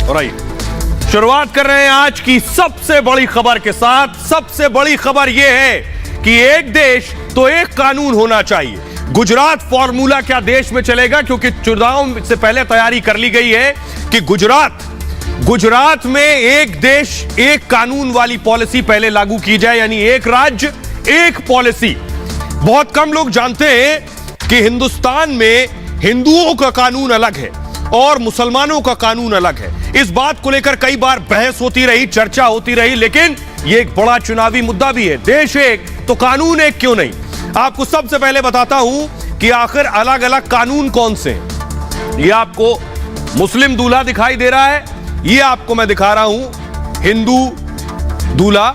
Right, शुरुआत कर रहे हैं आज की सबसे बड़ी खबर के साथ। सबसे बड़ी खबर यह है कि एक देश तो एक कानून होना चाहिए। गुजरात फॉर्मूला क्या देश में चलेगा? क्योंकि चुनाव से पहले तैयारी कर ली गई है कि गुजरात में एक देश एक कानून वाली पॉलिसी पहले लागू की जाए, यानी एक राज्य एक पॉलिसी। बहुत कम लोग जानते हैं कि हिंदुस्तान में हिंदुओं का कानून अलग है और मुसलमानों का कानून अलग है। इस बात को लेकर कई बार बहस होती रही, चर्चा होती रही, लेकिन यह एक बड़ा चुनावी मुद्दा भी है। देश एक तो कानून एक क्यों नहीं? आपको सबसे पहले बताता हूं कि आखिर अलग अलग कानून कौन से हैं। यह आपको मुस्लिम दूल्हा दिखाई दे रहा है, यह आपको मैं दिखा रहा हूं हिंदू दूल्हा,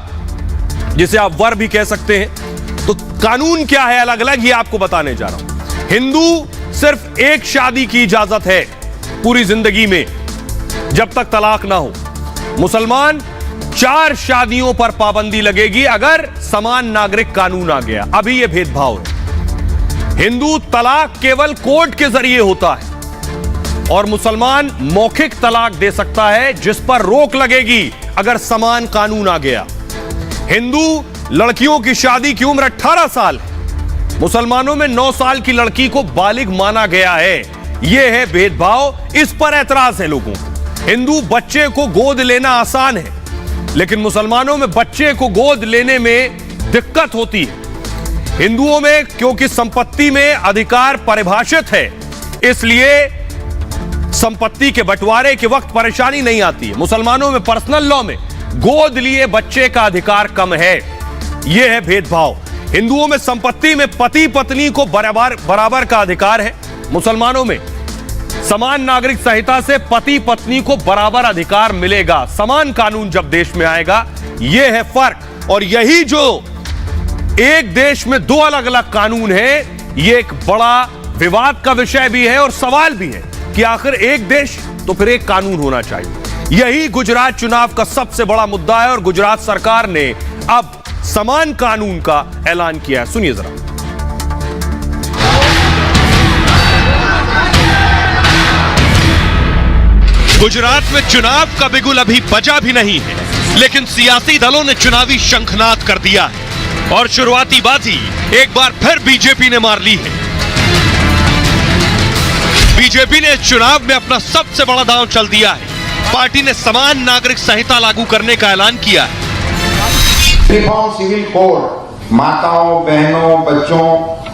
जिसे आप वर भी कह सकते हैं। तो कानून क्या है अलग अलग, यह आपको बताने जा रहा हूं। हिंदू सिर्फ एक शादी की इजाजत है पूरी जिंदगी में, जब तक तलाक ना हो। मुसलमान 4 शादियों पर पाबंदी लगेगी अगर समान नागरिक कानून आ गया। अभी यह भेदभाव है। हिंदू तलाक केवल कोर्ट के जरिए होता है और मुसलमान मौखिक तलाक दे सकता है, जिस पर रोक लगेगी अगर समान कानून आ गया। हिंदू लड़कियों की शादी की उम्र 18 साल है, मुसलमानों में 9 साल की लड़की को बालिग माना गया है। यह है भेदभाव, इस पर ऐतराज है लोगों को। हिंदू बच्चे को गोद लेना आसान है, लेकिन मुसलमानों में बच्चे को गोद लेने में दिक्कत होती है। हिंदुओं में क्योंकि संपत्ति में अधिकार परिभाषित है, इसलिए संपत्ति के बंटवारे के वक्त परेशानी नहीं आती है। मुसलमानों में पर्सनल लॉ में गोद लिए बच्चे का अधिकार कम है। यह है भेदभाव। हिंदुओं में संपत्ति में पति पत्नी को बराबर का अधिकार है। मुसलमानों में समान नागरिक संहिता से पति पत्नी को बराबर अधिकार मिलेगा। समान कानून जब देश में आएगा, यह है फर्क। और यही जो एक देश में 2 अलग अलग कानून है, यह एक बड़ा विवाद का विषय भी है और सवाल भी है कि आखिर एक देश तो फिर एक कानून होना चाहिए। यही गुजरात चुनाव का सबसे बड़ा मुद्दा है और गुजरात सरकार ने अब समान कानून का ऐलान किया है। सुनिए जरा। गुजरात में चुनाव का बिगुल अभी बजा भी नहीं है, लेकिन सियासी दलों ने चुनावी शंखनाद कर दिया है और शुरुआती बाजी एक बार फिर बीजेपी ने मार ली है। बीजेपी ने चुनाव में अपना सबसे बड़ा दांव चल दिया है। पार्टी ने समान नागरिक संहिता लागू करने का ऐलान किया है। यूनिफॉर्म सिविल कोड माताओं, बहनों, बच्चों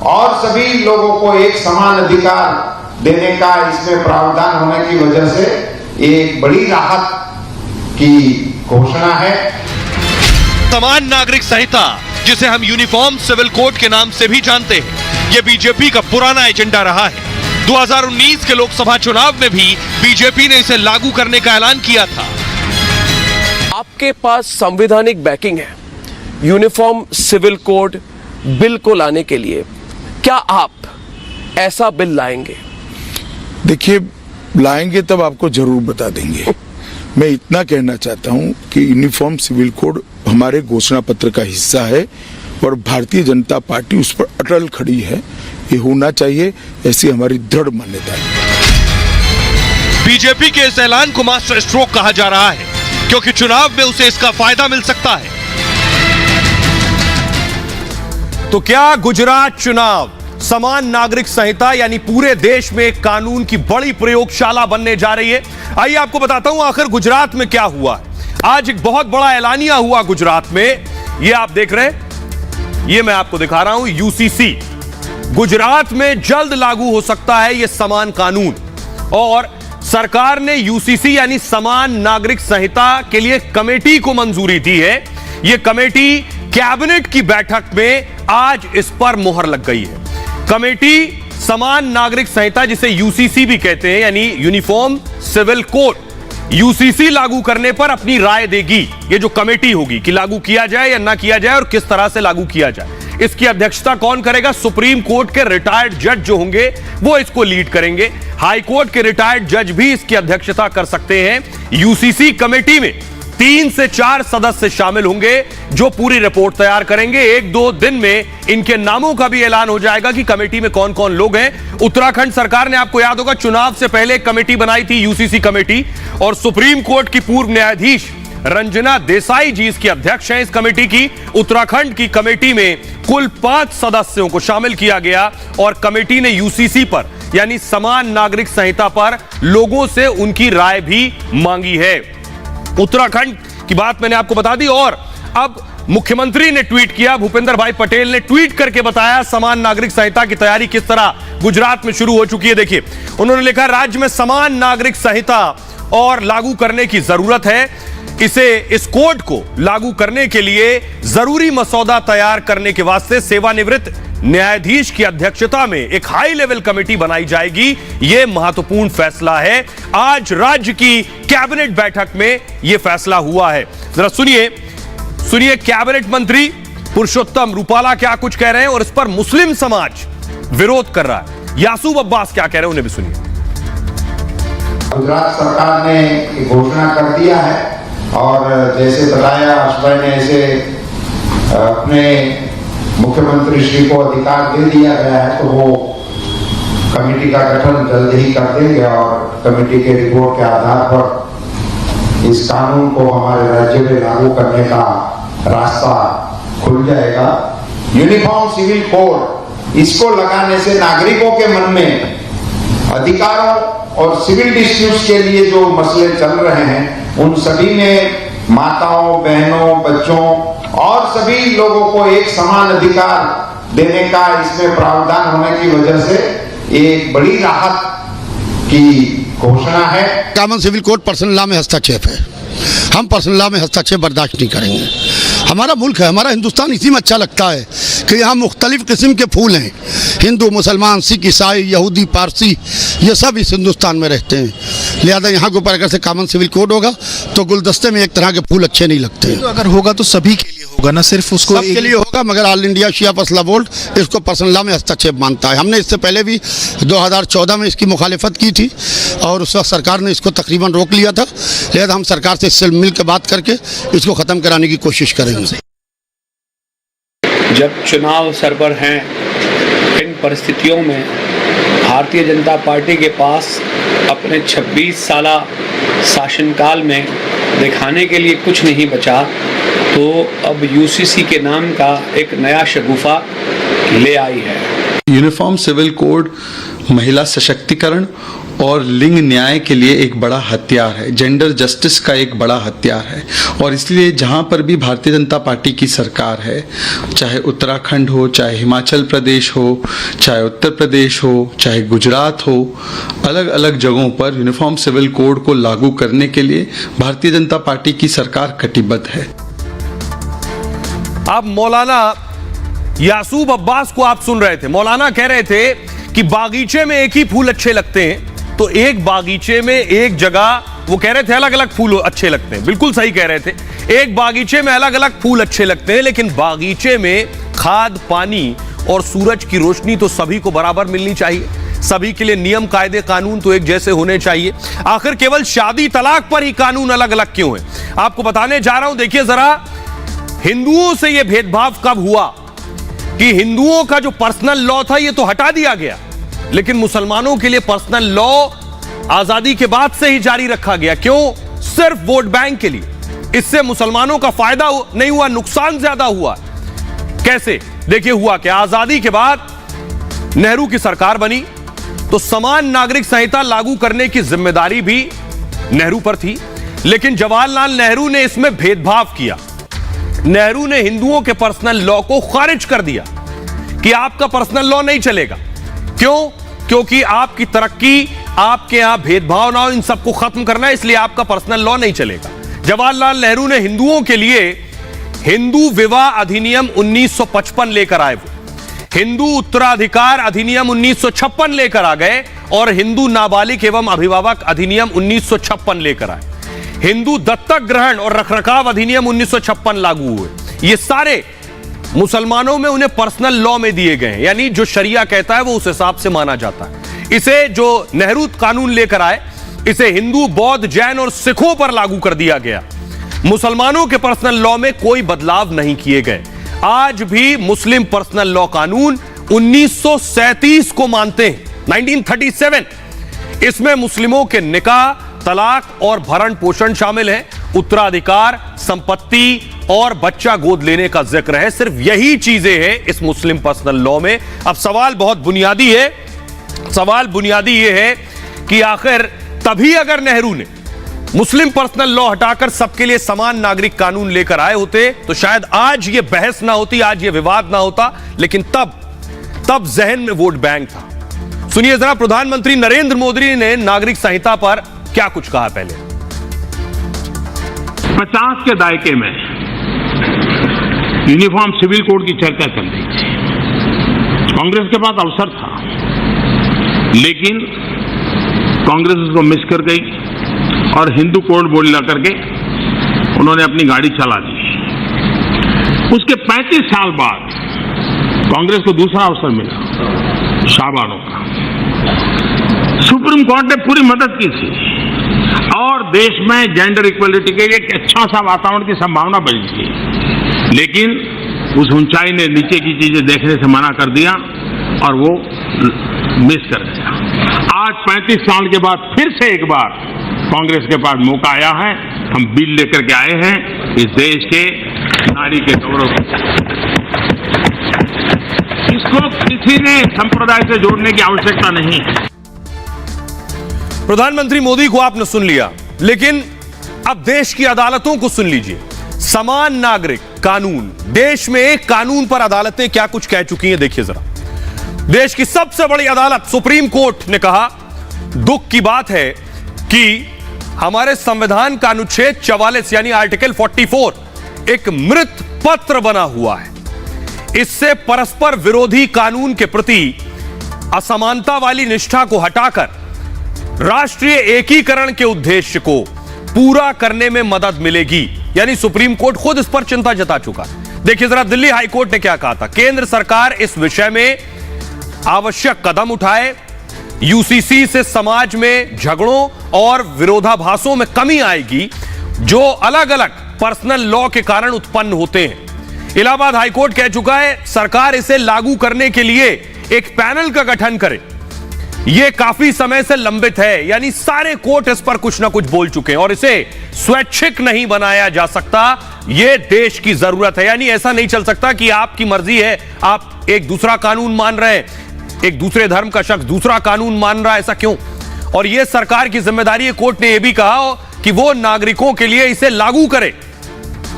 और सभी लोगों को एक समान अधिकार देने का इसमें प्रावधान होने की वजह से एक बड़ी राहत की घोषणा है। समान नागरिक संहिता, जिसे हम यूनिफॉर्म सिविल कोड के नाम से भी जानते हैं, यह बीजेपी का पुराना एजेंडा रहा है। 2019 के लोकसभा चुनाव में भी बीजेपी ने इसे लागू करने का ऐलान किया था। आपके पास संवैधानिक बैकिंग है यूनिफॉर्म सिविल कोड बिल को लाने के लिए। क्या आप ऐसा बिल लाएंगे? देखिए, लाएंगे तब आपको जरूर बता देंगे। मैं इतना कहना चाहता हूं कि यूनिफॉर्म सिविल कोड हमारे घोषणा पत्र का हिस्सा है और भारतीय जनता पार्टी उस पर अटल खड़ी है। ये होना चाहिए, ऐसी हमारी दृढ़ मान्यता है। बीजेपी के इस ऐलान को मास्टर स्ट्रोक कहा जा रहा है, क्योंकि चुनाव में उसे इसका फायदा मिल सकता है। तो क्या गुजरात चुनाव समान नागरिक संहिता यानी पूरे देश में एक कानून की बड़ी प्रयोगशाला बनने जा रही है? आइए आपको बताता हूं आखिर गुजरात में क्या हुआ। आज एक बहुत बड़ा ऐलानिया हुआ गुजरात में। ये आप देख रहे हैं, ये मैं आपको दिखा रहा हूं यूसीसी। गुजरात में जल्द लागू हो सकता है यह समान कानून और सरकार ने यूसीसी यानी समान नागरिक संहिता के लिए कमेटी को मंजूरी दी है। यह कमेटी कैबिनेट की बैठक में आज इस पर मुहर लग गई है। कमेटी समान नागरिक संहिता, जिसे यूसीसी भी कहते हैं, यानी यूनिफॉर्म सिविल कोड, यूसीसी लागू करने पर अपनी राय देगी। ये जो कमेटी होगी कि लागू किया जाए या ना किया जाए और किस तरह से लागू किया जाए। इसकी अध्यक्षता कौन करेगा? सुप्रीम कोर्ट के रिटायर्ड जज जो होंगे वो इसको लीड करेंगे। हाई कोर्ट के रिटायर्ड जज भी इसकी अध्यक्षता कर सकते हैं। यूसीसी कमेटी में 3 से 4 सदस्य शामिल होंगे जो पूरी रिपोर्ट तैयार करेंगे। 1-2 दिन में इनके नामों का भी ऐलान हो जाएगा कि कमेटी में कौन कौन लोग हैं। उत्तराखंड सरकार ने, आपको याद होगा, चुनाव से पहले एक कमेटी बनाई थी, यूसीसी कमेटी, और सुप्रीम कोर्ट की पूर्व न्यायाधीश रंजना देसाई जी इसकी अध्यक्ष हैं इस कमेटी की। उत्तराखंड की कमेटी में कुल 5 सदस्यों को शामिल किया गया और कमेटी ने यूसीसी पर यानी समान नागरिक संहिता पर लोगों से उनकी राय भी मांगी है। उत्तराखंड की बात मैंने आपको बता दी। और अब मुख्यमंत्री ने ट्वीट किया, भूपेंद्र भाई पटेल ने ट्वीट करके बताया समान नागरिक संहिता की तैयारी किस तरह गुजरात में शुरू हो चुकी है। देखिए, उन्होंने लिखा, राज्य में समान नागरिक संहिता और लागू करने की जरूरत है। इस कोड को लागू करने के लिए जरूरी मसौदा तैयार करने के वास्ते सेवानिवृत्त न्यायाधीश की अध्यक्षता में एक हाई लेवल कमेटी बनाई जाएगी। यह महत्वपूर्ण फैसला है। आज राज्य की कैबिनेट बैठक में यह फैसला हुआ है। जरा सुनिए कैबिनेट मंत्री पुरुषोत्तम रूपाला क्या कुछ कह रहे हैं और इस पर मुस्लिम समाज विरोध कर रहा है। यासूब अब्बास क्या कह रहे हैं, उन्हें भी सुनिए। गुजरात सरकार ने ये घोषणा कर दिया है और जैसे बताया भाई ने, ऐसे अपने मुख्यमंत्री श्री को अधिकार दे दिया गया है, तो वो कमेटी का गठन जल्द ही कर देंगे और कमेटी के रिपोर्ट के आधार पर इस कानून को हमारे राज्य में लागू करने का रास्ता खुल जाएगा। यूनिफॉर्म सिविल कोड, इसको लगाने से नागरिकों के मन में अधिकारों और सिविल डिस्प्यूट्स के लिए जो मसले चल रहे हैं, उन सभी में माताओं, बहनों, बच्चों और सभी लोगों को एक समान अधिकार देने का इसमें प्रावधान होने की वजह से एक बड़ी राहत की घोषणा है। Common civil code personal law में हस्तक्षेप है। हम पर्सनल लॉ में हस्तक्षेप बर्दाश्त नहीं करेंगे। हमारा मुल्क है, हमारा हिंदुस्तान इसी में अच्छा लगता है कि यहाँ मुख्तलिफ किस्म के फूल हैं। हिंदू, मुसलमान, सिख, ईसाई, यहूदी, पारसी, ये सब इस हिंदुस्तान में रहते हैं। लिहाजा यहाँ के ऊपर अगर से कॉमन सिविल कोड होगा तो गुलदस्ते में एक तरह के फूल अच्छे नहीं लगते हैं। तो अगर होगा तो सभी के लिए होगा, ना सिर्फ उसको सबके लिए होगा, मगर ऑल इंडिया शिया फसला बोर्ड इसको पर्सनल लॉ में हस्तक्षेप मानता है। हमने इससे पहले भी 2014 में इसकी मुखालिफत की थी और उस वक्त सरकार ने इसको तकरीबन रोक लिया था। लिहाजा हम सरकार से इससे मिल के बात करके इसको ख़त्म कराने की कोशिश करेंगे। जब चुनाव सर पर हैं, इन परिस्थितियों में भारतीय जनता पार्टी के पास अपने 26 साला शासनकाल में दिखाने के लिए कुछ नहीं बचा, तो अब यूसीसी के नाम का एक नया शगुफा ले आई है। यूनिफॉर्म सिविल कोड महिला सशक्तिकरण और लिंग न्याय के लिए एक बड़ा हथियार है, जेंडर जस्टिस का एक बड़ा हथियार है। और इसलिए जहाँ पर भी भारतीय जनता पार्टी की सरकार है, चाहे उत्तराखंड हो, चाहे हिमाचल प्रदेश हो, चाहे उत्तर प्रदेश हो, चाहे गुजरात हो, अलग अलग जगहों पर यूनिफॉर्म सिविल कोड को लागू करने के लिए भारतीय जनता पार्टी की सरकार कटिबद्ध है। अब मौलाना यासूब अब्बास को आप सुन रहे थे। मौलाना कह रहे थे कि बागीचे में एक ही फूल अच्छे लगते हैं, तो एक बागीचे में एक जगह, वो कह रहे थे अलग अलग फूल अच्छे लगते हैं। बिल्कुल सही कह रहे थे, एक बागीचे में अलग अलग फूल अच्छे लगते हैं, लेकिन बागीचे में खाद, पानी और सूरज की रोशनी तो सभी को बराबर मिलनी चाहिए। सभी के लिए नियम, कायदे, कानून तो एक जैसे होने चाहिए। आखिर केवल शादी तलाक पर ही कानून अलग अलग क्यों है? आपको बताने जा रहा हूं। देखिए जरा, हिंदुओं से यह भेदभाव कब हुआ कि हिंदुओं का जो पर्सनल लॉ था ये तो हटा दिया गया, लेकिन मुसलमानों के लिए पर्सनल लॉ आजादी के बाद से ही जारी रखा गया। क्यों? सिर्फ वोट बैंक के लिए। इससे मुसलमानों का फायदा नहीं हुआ, नुकसान ज्यादा हुआ। कैसे? देखिए हुआ क्या, आजादी के बाद नेहरू की सरकार बनी तो समान नागरिक संहिता लागू करने की जिम्मेदारी भी नेहरू पर थी, लेकिन जवाहरलाल नेहरू ने इसमें भेदभाव किया। नेहरू ने हिंदुओं के पर्सनल लॉ को खारिज कर दिया कि आपका पर्सनल लॉ नहीं चलेगा। क्यों? क्योंकि आपकी तरक्की, आपके यहां भेदभाव ना हो, इन सबको खत्म करना है, इसलिए आपका पर्सनल लॉ नहीं चलेगा। जवाहरलाल नेहरू ने हिंदुओं के लिए हिंदू विवाह अधिनियम 1955 लेकर आए। वो हिंदू उत्तराधिकार अधिनियम 1956 लेकर आ गए और हिंदू नाबालिग एवं अभिभावक अधिनियम 1956 लेकर आए। हिंदू दत्तक ग्रहण और रखरखाव अधिनियम 1956 लागू हुए। ये सारे मुसलमानों में उन्हें पर्सनल लॉ में दिए गए हैं, यानी जो शरिया कहता है वो उस हिसाब से माना जाता है। इसे जो नेहरू कानून लेकर आए, इसे हिंदू, बौद्ध, जैन और सिखों पर लागू कर दिया गया। मुसलमानों के पर्सनल लॉ में कोई बदलाव नहीं किए गए। आज भी मुस्लिम पर्सनल लॉ कानून 1937 को मानते हैं, 1937। इसमें मुस्लिमों के निकाह, तलाक और भरण पोषण शामिल है। उत्तराधिकार, संपत्ति और बच्चा गोद लेने का जिक्र है। सिर्फ यही चीजें हैं इस मुस्लिम पर्सनल लॉ में। अब सवाल बहुत बुनियादी है। सवाल बुनियादी यह है कि आखिर तभी अगर नेहरू ने मुस्लिम पर्सनल लॉ हटाकर सबके लिए समान नागरिक कानून लेकर आए होते तो शायद आज यह बहस ना होती, आज यह विवाद ना होता। लेकिन तब जहन में वोट बैंक था। सुनिए जरा प्रधानमंत्री नरेंद्र मोदी ने नागरिक संहिता पर क्या कुछ कहा। पहले 50 के दायके में यूनिफॉर्म सिविल कोड की चर्चा चल रही थी। कांग्रेस के पास अवसर था, लेकिन कांग्रेस उसको मिस कर गई और हिंदू कोड बोल ला करके उन्होंने अपनी गाड़ी चला दी। उसके 35 साल बाद कांग्रेस को दूसरा अवसर मिला, शाहबानों का। सुप्रीम कोर्ट ने पूरी मदद की थी और देश में जेंडर इक्वलिटी के एक अच्छा सा वातावरण की संभावना बनी थी। लेकिन उस ऊंचाई ने नीचे की चीजें देखने से मना कर दिया और वो मिस कर गया। आज 35 साल के बाद फिर से एक बार कांग्रेस के पास मौका आया है। हम बिल लेकर के आए हैं इस देश के नारी के गौरव। इसको किसी ने संप्रदाय से जोड़ने की आवश्यकता नहीं है। प्रधानमंत्री मोदी को आपने सुन लिया, लेकिन अब देश की अदालतों को सुन लीजिए। समान नागरिक कानून, देश में एक कानून पर अदालतें क्या कुछ कह चुकी हैं, देखिए जरा। देश की सबसे बड़ी अदालत सुप्रीम कोर्ट ने कहा, दुख की बात है कि हमारे संविधान का अनुच्छेद 44 यानी आर्टिकल 44 एक मृत पत्र बना हुआ है। इससे परस्पर विरोधी कानून के प्रति असमानता वाली निष्ठा को हटाकर राष्ट्रीय एकीकरण के उद्देश्य को पूरा करने में मदद मिलेगी। यानी सुप्रीम कोर्ट खुद इस पर चिंता जता चुका। देखिए जरा दिल्ली हाई कोर्ट ने क्या कहा था। केंद्र सरकार इस विषय में आवश्यक कदम उठाए, यूसीसी से समाज में झगड़ों और विरोधाभासों में कमी आएगी जो अलग अलग पर्सनल लॉ के कारण उत्पन्न होते हैं। इलाहाबाद हाईकोर्ट कह चुका है सरकार इसे लागू करने के लिए एक पैनल का गठन करे। यह काफी समय से लंबित है, यानी सारे कोर्ट इस पर कुछ ना कुछ बोल चुके हैं और इसे स्वैच्छिक नहीं बनाया जा सकता। यह देश की जरूरत है। यानी ऐसा नहीं चल सकता कि आपकी मर्जी है, आप एक दूसरा कानून मान रहे हैं, एक दूसरे धर्म का शख्स दूसरा कानून मान रहा है, ऐसा क्यों? और यह सरकार की जिम्मेदारी है। कोर्ट ने यह भी कहा कि वो नागरिकों के लिए इसे लागू करे,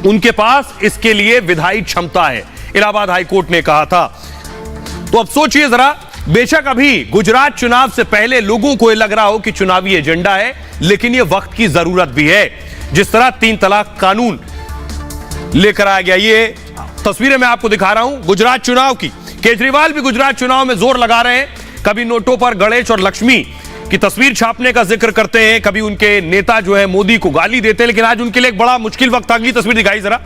उनके पास इसके लिए विधायी क्षमता है, इलाहाबाद हाईकोर्ट ने कहा था। तो अब सोचिए जरा, बेशक अभी गुजरात चुनाव से पहले लोगों को यह लग रहा हो कि चुनावी एजेंडा है, लेकिन यह वक्त की जरूरत भी है। जिस तरह 3 तलाक कानून लेकर आ गया, ये तस्वीरें मैं आपको दिखा रहा हूं गुजरात चुनाव की। केजरीवाल भी गुजरात चुनाव में जोर लगा रहे हैं। कभी नोटों पर गणेश और लक्ष्मी की तस्वीर छापने का जिक्र करते हैं, कभी उनके नेता जो है मोदी को गाली देते हैं, लेकिन आज उनके लिए एक बड़ा मुश्किल वक्त। अगली तस्वीर दिखाई जरा,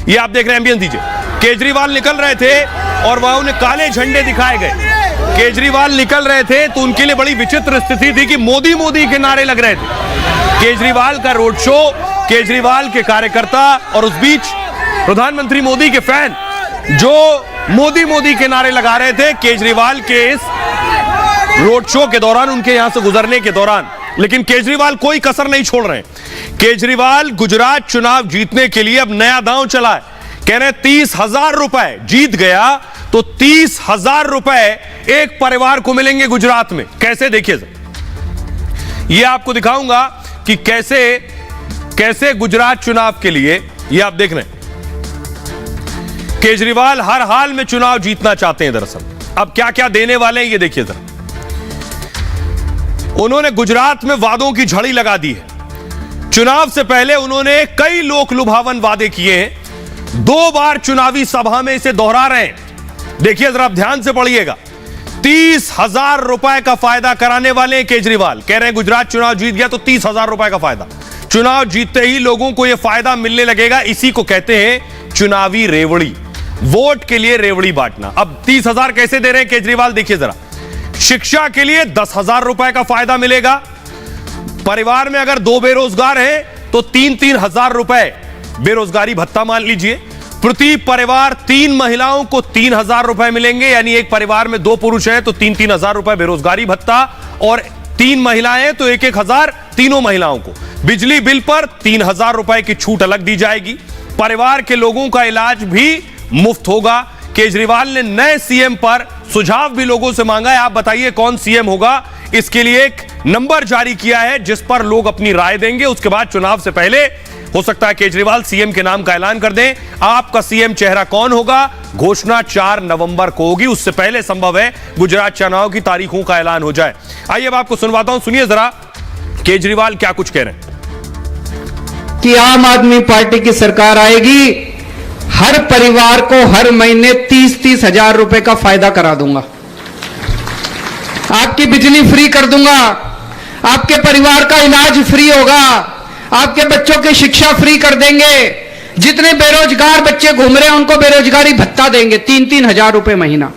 ये आप देख रहे हैं, एम्बियंस दीजिए। केजरीवाल निकल रहे थे और वहां उन्हें काले झंडे दिखाए गए। केजरीवाल निकल रहे थे तो उनके लिए बड़ी विचित्र स्थिति थी कि मोदी मोदी के नारे लग रहे थे। केजरीवाल का रोड शो, केजरीवाल के कार्यकर्ता और उस बीच प्रधानमंत्री मोदी के फैन जो मोदी मोदी के नारे लगा रहे थे केजरीवाल के इस रोड शो के दौरान, उनके यहां से गुजरने के दौरान। लेकिन केजरीवाल कोई कसर नहीं छोड़ रहे। केजरीवाल गुजरात चुनाव जीतने के लिए अब नया दांव चला है। कह रहे 30,000 रुपए, जीत गया तो 30,000 रुपए एक परिवार को मिलेंगे गुजरात में। कैसे, देखिए ये आपको दिखाऊंगा कि कैसे गुजरात चुनाव के लिए, ये आप देख रहे हैं, केजरीवाल हर हाल में चुनाव जीतना चाहते हैं। दरअसल अब क्या क्या देने वाले हैं ये देखिए जरा। उन्होंने गुजरात में वादों की झड़ी लगा दी है। चुनाव से पहले उन्होंने कई लोक लुभावन वादे किए हैं। 2 बार चुनावी सभा में इसे दोहरा रहे हैं। देखिए जरा, ध्यान से पढ़िएगा। 30,000 रुपए का फायदा कराने वाले हैं केजरीवाल। कह रहे हैं गुजरात चुनाव जीत गया तो 30,000 रुपए का फायदा। चुनाव जीतते ही लोगों को यह फायदा मिलने लगेगा। इसी को कहते हैं चुनावी रेवड़ी, वोट के लिए रेवड़ी बांटना। अब 30,000 कैसे दे रहे हैं केजरीवाल, देखिए जरा। शिक्षा के लिए 10,000 रुपए का फायदा मिलेगा। परिवार में अगर 2 बेरोजगार हैं तो 3-3 हजार रुपए बेरोजगारी भत्ता मान लीजिए, प्रति परिवार 3 महिलाओं को 3,000 रुपए मिलेंगे, यानी एक परिवार में 2 पुरुष हैं तो 3-3 हजार रुपए बेरोजगारी भत्ता, और 3 महिलाएं तो 1-1 हजार तीनों महिलाओं को। बिजली बिल पर 3,000 रुपए की छूट अलग दी जाएगी। परिवार के लोगों का इलाज भी मुफ्त होगा। केजरीवाल ने नए सीएम पर सुझाव भी लोगों से मांगा है, आप बताइए कौन सीएम होगा। इसके लिए एक नंबर जारी किया है जिस पर लोग अपनी राय देंगे। उसके बाद चुनाव से पहले हो सकता है केजरीवाल सीएम के नाम का ऐलान कर दें। आपका सीएम चेहरा कौन होगा, घोषणा 4 नवंबर को होगी। उससे पहले संभव है गुजरात चुनाव की तारीखों का ऐलान हो जाए। आइए अब आपको सुनवाता हूं, सुनिए जरा केजरीवाल क्या कुछ कह रहे हैं। कि आम आदमी पार्टी की सरकार आएगी, हर परिवार को हर महीने 30-30 हजार रुपए का फायदा करा दूंगा, आपकी बिजली फ्री कर दूंगा, आपके परिवार का इलाज फ्री होगा, आपके बच्चों की शिक्षा फ्री कर देंगे, जितने बेरोजगार बच्चे घूम रहे हैं उनको बेरोजगारी भत्ता देंगे 3-3 हजार रुपए महीना।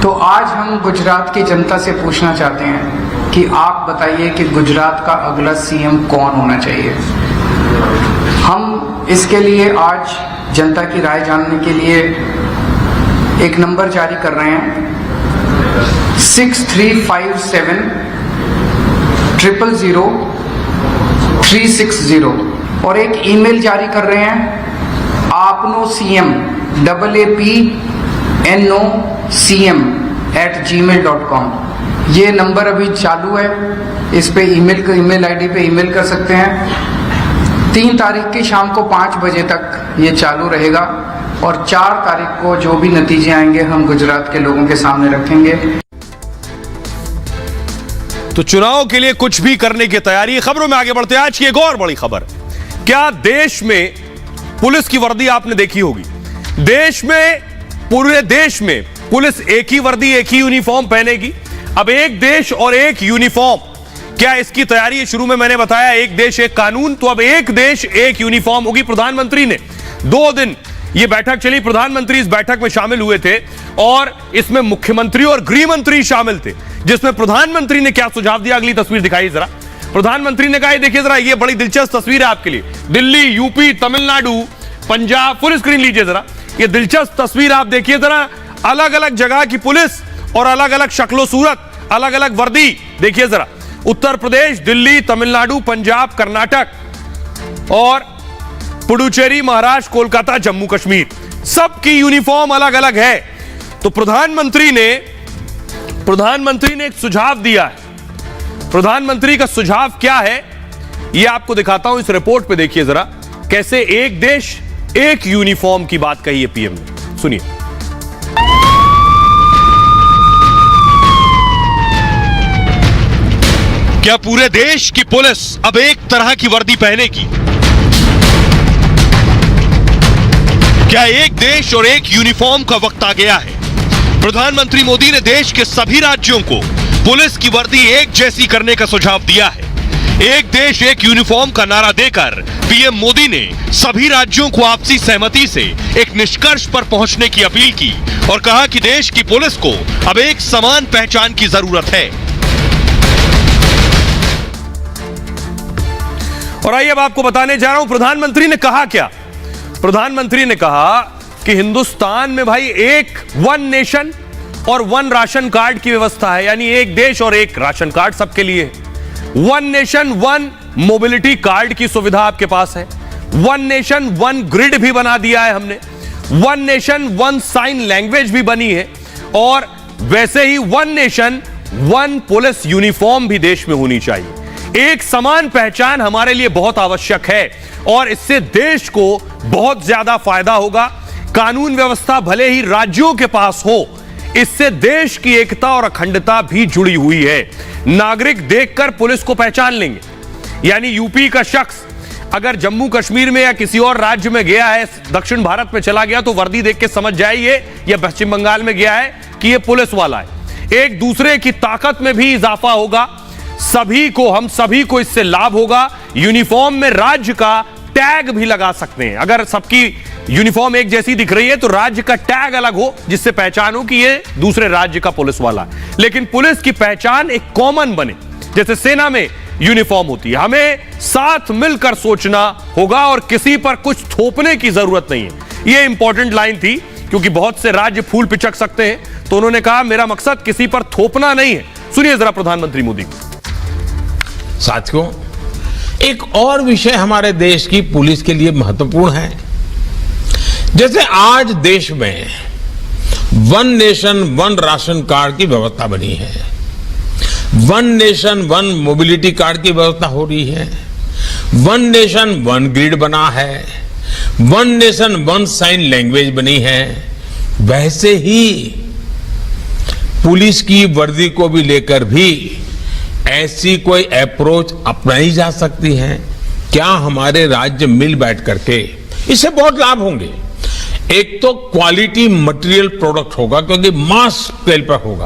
तो आज हम गुजरात की जनता से पूछना चाहते हैं कि आप बताइए कि गुजरात का अगला सीएम कौन होना चाहिए। हम इसके लिए आज जनता की राय जानने के लिए एक नंबर जारी कर रहे हैं, 6357 000 360, और एक ईमेल जारी कर रहे हैं आपनो CM AAPNOCM@gmail.com। ये नंबर अभी चालू है, इस पे ईमेल आईडी पे ईमेल कर सकते हैं। 3 तारीख की शाम को 5 बजे तक ये चालू रहेगा, और 4 तारीख को जो भी नतीजे आएंगे हम गुजरात के लोगों के सामने रखेंगे। तो चुनाव के लिए कुछ भी करने की तैयारी। खबरों में आगे बढ़ते हैं, आज की एक और बड़ी खबर। क्या देश में पुलिस की वर्दी आपने देखी होगी। देश में, पूरे देश में पुलिस एक ही वर्दी, एक ही यूनिफॉर्म पहनेगी। अब एक देश और एक यूनिफॉर्म, क्या इसकी तैयारी है। शुरू में मैंने बताया एक देश एक कानून, तो अब एक देश एक यूनिफॉर्म होगी। प्रधानमंत्री ने 2 दिन ये बैठक चली, प्रधानमंत्री इस बैठक में शामिल हुए थे और इसमें मुख्यमंत्री और गृह मंत्री शामिल थे, जिसमें प्रधानमंत्री ने क्या सुझाव दिया, अगली तस्वीर दिखाई जरा। प्रधानमंत्री ने कहा, देखिए जरा, ये बड़ी दिलचस्प तस्वीर है आपके लिए। Delhi, UP, Tamil Nadu, Punjab, full screen लीजिए जरा। ये दिलचस्प तस्वीर आप देखिए जरा, अलग अलग जगह की पुलिस और अलग अलग शक्लो सूरत, अलग अलग वर्दी देखिए जरा। उत्तर प्रदेश, दिल्ली, तमिलनाडु, पंजाब, कर्नाटक और पुडुचेरी, महाराष्ट्र, कोलकाता, जम्मू कश्मीर, सबकी यूनिफॉर्म अलग अलग है। तो प्रधानमंत्री ने एक सुझाव दिया है। प्रधानमंत्री का सुझाव क्या है, यह आपको दिखाता हूं। इस रिपोर्ट पे देखिए जरा, कैसे एक देश एक यूनिफॉर्म की बात कही है पीएम ने, सुनिए। क्या पूरे देश की पुलिस अब एक तरह की वर्दी पहनेगी? क्या एक देश और एक यूनिफॉर्म का वक्त आ गया है? प्रधानमंत्री मोदी ने देश के सभी राज्यों को पुलिस की वर्दी एक जैसी करने का सुझाव दिया है। एक देश एक यूनिफॉर्म का नारा देकर पीएम मोदी ने सभी राज्यों को आपसी सहमति से एक निष्कर्ष पर पहुंचने की अपील की और कहा कि देश की पुलिस को अब एक समान पहचान की जरूरत है। और आइए अब आपको बताने जा रहा हूं प्रधानमंत्री ने कहा क्या। प्रधानमंत्री ने कहा कि हिंदुस्तान में भाई एक 1 नेशन और 1 राशन कार्ड की व्यवस्था है, यानी एक देश और एक राशन कार्ड सबके लिए है। 1 नेशन 1 मोबिलिटी कार्ड की सुविधा आपके पास है। 1 नेशन 1 ग्रिड भी बना दिया है हमने। 1 नेशन 1 साइन लैंग्वेज भी बनी है, और वैसे ही 1 नेशन 1 पुलिस यूनिफॉर्म भी देश में होनी चाहिए। एक समान पहचान हमारे लिए बहुत आवश्यक है और इससे देश को बहुत ज्यादा फायदा होगा। कानून व्यवस्था भले ही राज्यों के पास हो, इससे देश की एकता और अखंडता भी जुड़ी हुई है। नागरिक देखकर पुलिस को पहचान लेंगे। यानी यूपी का शख्स अगर जम्मू कश्मीर में या किसी और राज्य में गया है, दक्षिण भारत में चला गया, तो वर्दी देख के समझ जाइए या पश्चिम बंगाल में गया है कि यह पुलिस वाला है। एक दूसरे की ताकत में भी इजाफा होगा। हम सभी को इससे लाभ होगा। यूनिफॉर्म में राज्य का टैग भी लगा सकते हैं। अगर सबकी यूनिफॉर्म एक जैसी दिख रही है तो राज्य का टैग अलग हो, जिससे पहचान हो कि ये दूसरे राज्य का पुलिस वाला है। लेकिन पुलिस की पहचान एक कॉमन बने। जैसे सेना में यूनिफॉर्म होती है। हमें साथ मिलकर सोचना होगा और किसी पर कुछ थोपने की जरूरत नहीं है। यह इंपॉर्टेंट लाइन थी क्योंकि बहुत से राज्य फूल पिचक सकते हैं, तो उन्होंने कहा मेरा मकसद किसी पर थोपना नहीं है। सुनिए जरा प्रधानमंत्री मोदी। साथियों, एक और विषय हमारे देश की पुलिस के लिए महत्वपूर्ण है। जैसे आज देश में one nation one ration card की व्यवस्था बनी है, one nation one mobility card की व्यवस्था हो रही है, वन नेशन वन ग्रिड बना है, one nation one sine language बनी है, वैसे ही पुलिस की वर्दी को भी लेकर भी ऐसी कोई अप्रोच अपनाई जा सकती है। क्या हमारे राज्य मिल बैठ करके, इससे बहुत लाभ होंगे। एक तो क्वालिटी मटेरियल प्रोडक्ट होगा क्योंकि मास स्केल पर होगा।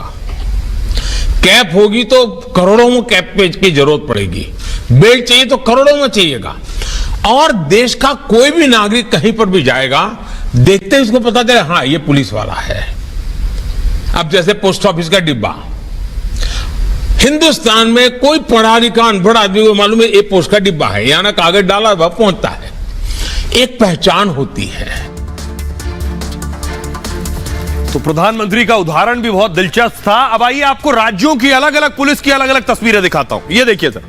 कैप होगी तो करोड़ों में कैप की जरूरत पड़ेगी, बेल्ट चाहिए तो करोड़ों में चाहिएगा। और देश का कोई भी नागरिक कहीं पर भी जाएगा, देखते ही उसको पता चले हाँ ये पुलिस वाला है। अब जैसे पोस्ट ऑफिस का डिब्बा, हिंदुस्तान में कोई पढ़ा लिखा अनपढ़ आदमी को मालूम है ये पोस्ट का डिब्बा है, यहां ना कागज डाला वह पहुंचता है, एक पहचान होती है। तो प्रधानमंत्री का उदाहरण भी बहुत दिलचस्प था। अब आइए आपको राज्यों की अलग अलग पुलिस की अलग अलग तस्वीरें दिखाता हूं। ये देखिए सर,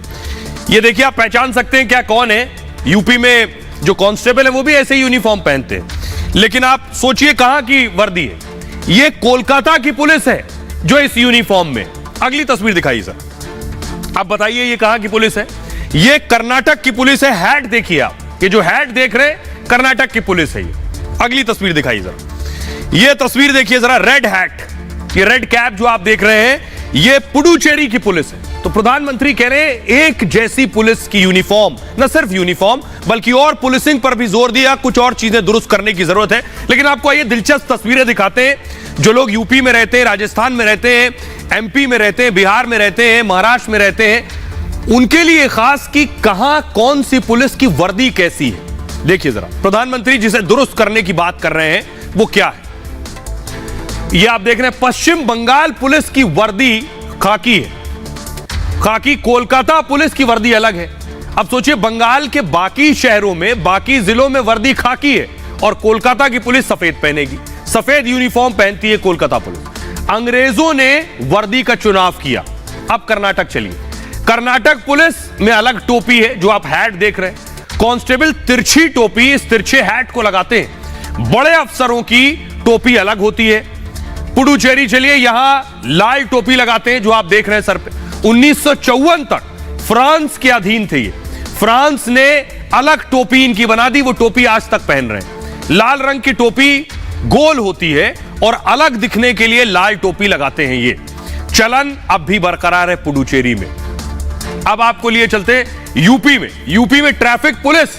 ये देखिए, आप पहचान सकते हैं क्या कौन है। यूपी में जो कांस्टेबल है वो भी ऐसे ही यूनिफॉर्म पहनते हैं, लेकिन आप सोचिए कहां की वर्दी है। ये कोलकाता की पुलिस है जो इस यूनिफॉर्म में। अगली तस्वीर दिखाइए सर, आप बताइए ये कहां की पुलिस है। ये कर्नाटक की पुलिस है। हैट देखिए आप, ये जो हैट देख रहे हैं कर्नाटक की पुलिस है ये। अगली तस्वीर दिखाइए जरा, ये तस्वीर देखिए जरा, रेड हैट, ये रेड कैप जो आप देख रहे हैं ये पुडुचेरी की पुलिस है। तो प्रधानमंत्री कह रहे हैं एक जैसी पुलिस की यूनिफॉर्म, न सिर्फ यूनिफॉर्म बल्कि और पुलिसिंग पर भी जोर दिया, कुछ और चीजें दुरुस्त करने की जरूरत है। लेकिन आपको ये दिलचस्प तस्वीरें दिखाते हैं। जो लोग यूपी में रहते हैं, राजस्थान में रहते हैं, एमपी में रहते हैं, बिहार में रहते हैं, महाराष्ट्र में रहते हैं, उनके लिए खास कि कहां कौन सी पुलिस की वर्दी कैसी है। देखिए जरा, प्रधानमंत्री जिसे दुरुस्त करने की बात कर रहे हैं वो क्या है। ये आप देख रहे हैं पश्चिम बंगाल पुलिस की वर्दी खाकी है, खाकी। कोलकाता पुलिस की वर्दी अलग है। अब सोचिए बंगाल के बाकी शहरों में, बाकी जिलों में वर्दी खाकी है और कोलकाता की पुलिस सफेद पहनेगी, सफेद यूनिफॉर्म पहनती है कोलकाता पुलिस। अंग्रेजों ने वर्दी का चुनाव किया। अब कर्नाटक चलिए, कर्नाटक पुलिस में अलग टोपी है जो आप हैट देख रहे हैं। कांस्टेबल तिरछी टोपी, इस तिरछे हैट को लगाते हैं। बड़े अफसरों की टोपी अलग होती है। पुडुचेरी चलिए, यहां लाल टोपी लगाते हैं जो आप देख रहे हैं सर पे। 1954 तक फ्रांस के अधीन थे ये। फ्रांस ने अलग टोपी इनकी बना दी, वो टोपी आज तक पहन रहे हैं। लाल रंग की टोपी गोल होती है और अलग दिखने के लिए लाल टोपी लगाते हैं। ये चलन अब भी बरकरार है पुडुचेरी में। अब आपको लिए चलते यूपी में। यूपी में ट्रैफिक पुलिस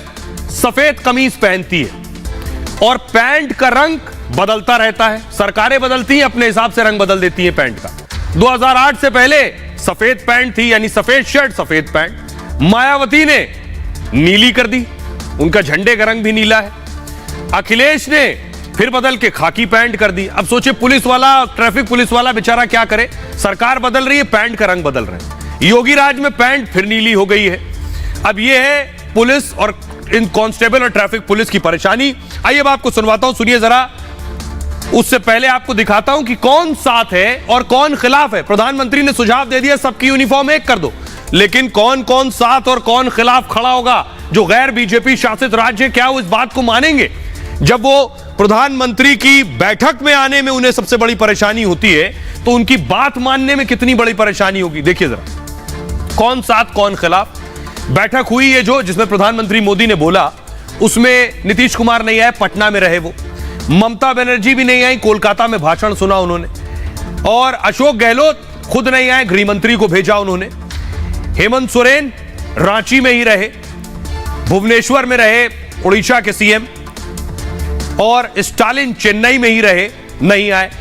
सफेद कमीज पहनती है और पैंट का रंग बदलता रहता है। सरकारें बदलती हैं, अपने हिसाब से रंग बदल देती हैं पैंट का। 2008 से पहले सफेद पैंट थी, यानी सफेद शर्ट सफेद पैंट। मायावती ने नीली कर दी, उनका झंडे का रंग भी नीला है। अखिलेश ने फिर बदल के खाकी पैंट कर दी। अब सोचिए पुलिस वाला, ट्रैफिक पुलिस वाला बेचारा क्या करे। सरकार बदल रही है, पैंट का रंग बदल रहे हैं। योगी राज में पैंट फिर नीली हो गई है। अब यह है पुलिस और इन कांस्टेबल और ट्रैफिक पुलिस की परेशानी। आइए अब आपको सुनवाता हूं, सुनिए जरा। उससे पहले आपको दिखाता हूं कि कौन साथ है और कौन खिलाफ है। प्रधानमंत्री ने सुझाव दे दिया सबकी यूनिफॉर्म एक कर दो, लेकिन कौन कौन साथ और कौन खिलाफ खड़ा होगा। जो गैर बीजेपी शासित राज्य, क्या वो इस बात को मानेंगे जब वो प्रधानमंत्री की बैठक में आने में उन्हें सबसे बड़ी परेशानी होती है, तो उनकी बात मानने में कितनी बड़ी परेशानी होगी। देखिए जरा, कौन साथ कौन खिलाफ। बैठक हुई है जो, जिसमें प्रधानमंत्री मोदी ने बोला, उसमें नीतीश कुमार नहीं आए, पटना में रहे वो। ममता बनर्जी भी नहीं आई, कोलकाता में भाषण सुना उन्होंने। और अशोक गहलोत खुद नहीं आए, गृह मंत्री को भेजा उन्होंने। हेमंत सोरेन रांची में ही रहे, भुवनेश्वर में रहे उड़ीसा के सीएम, और स्टालिन चेन्नई में ही रहे, नहीं आए।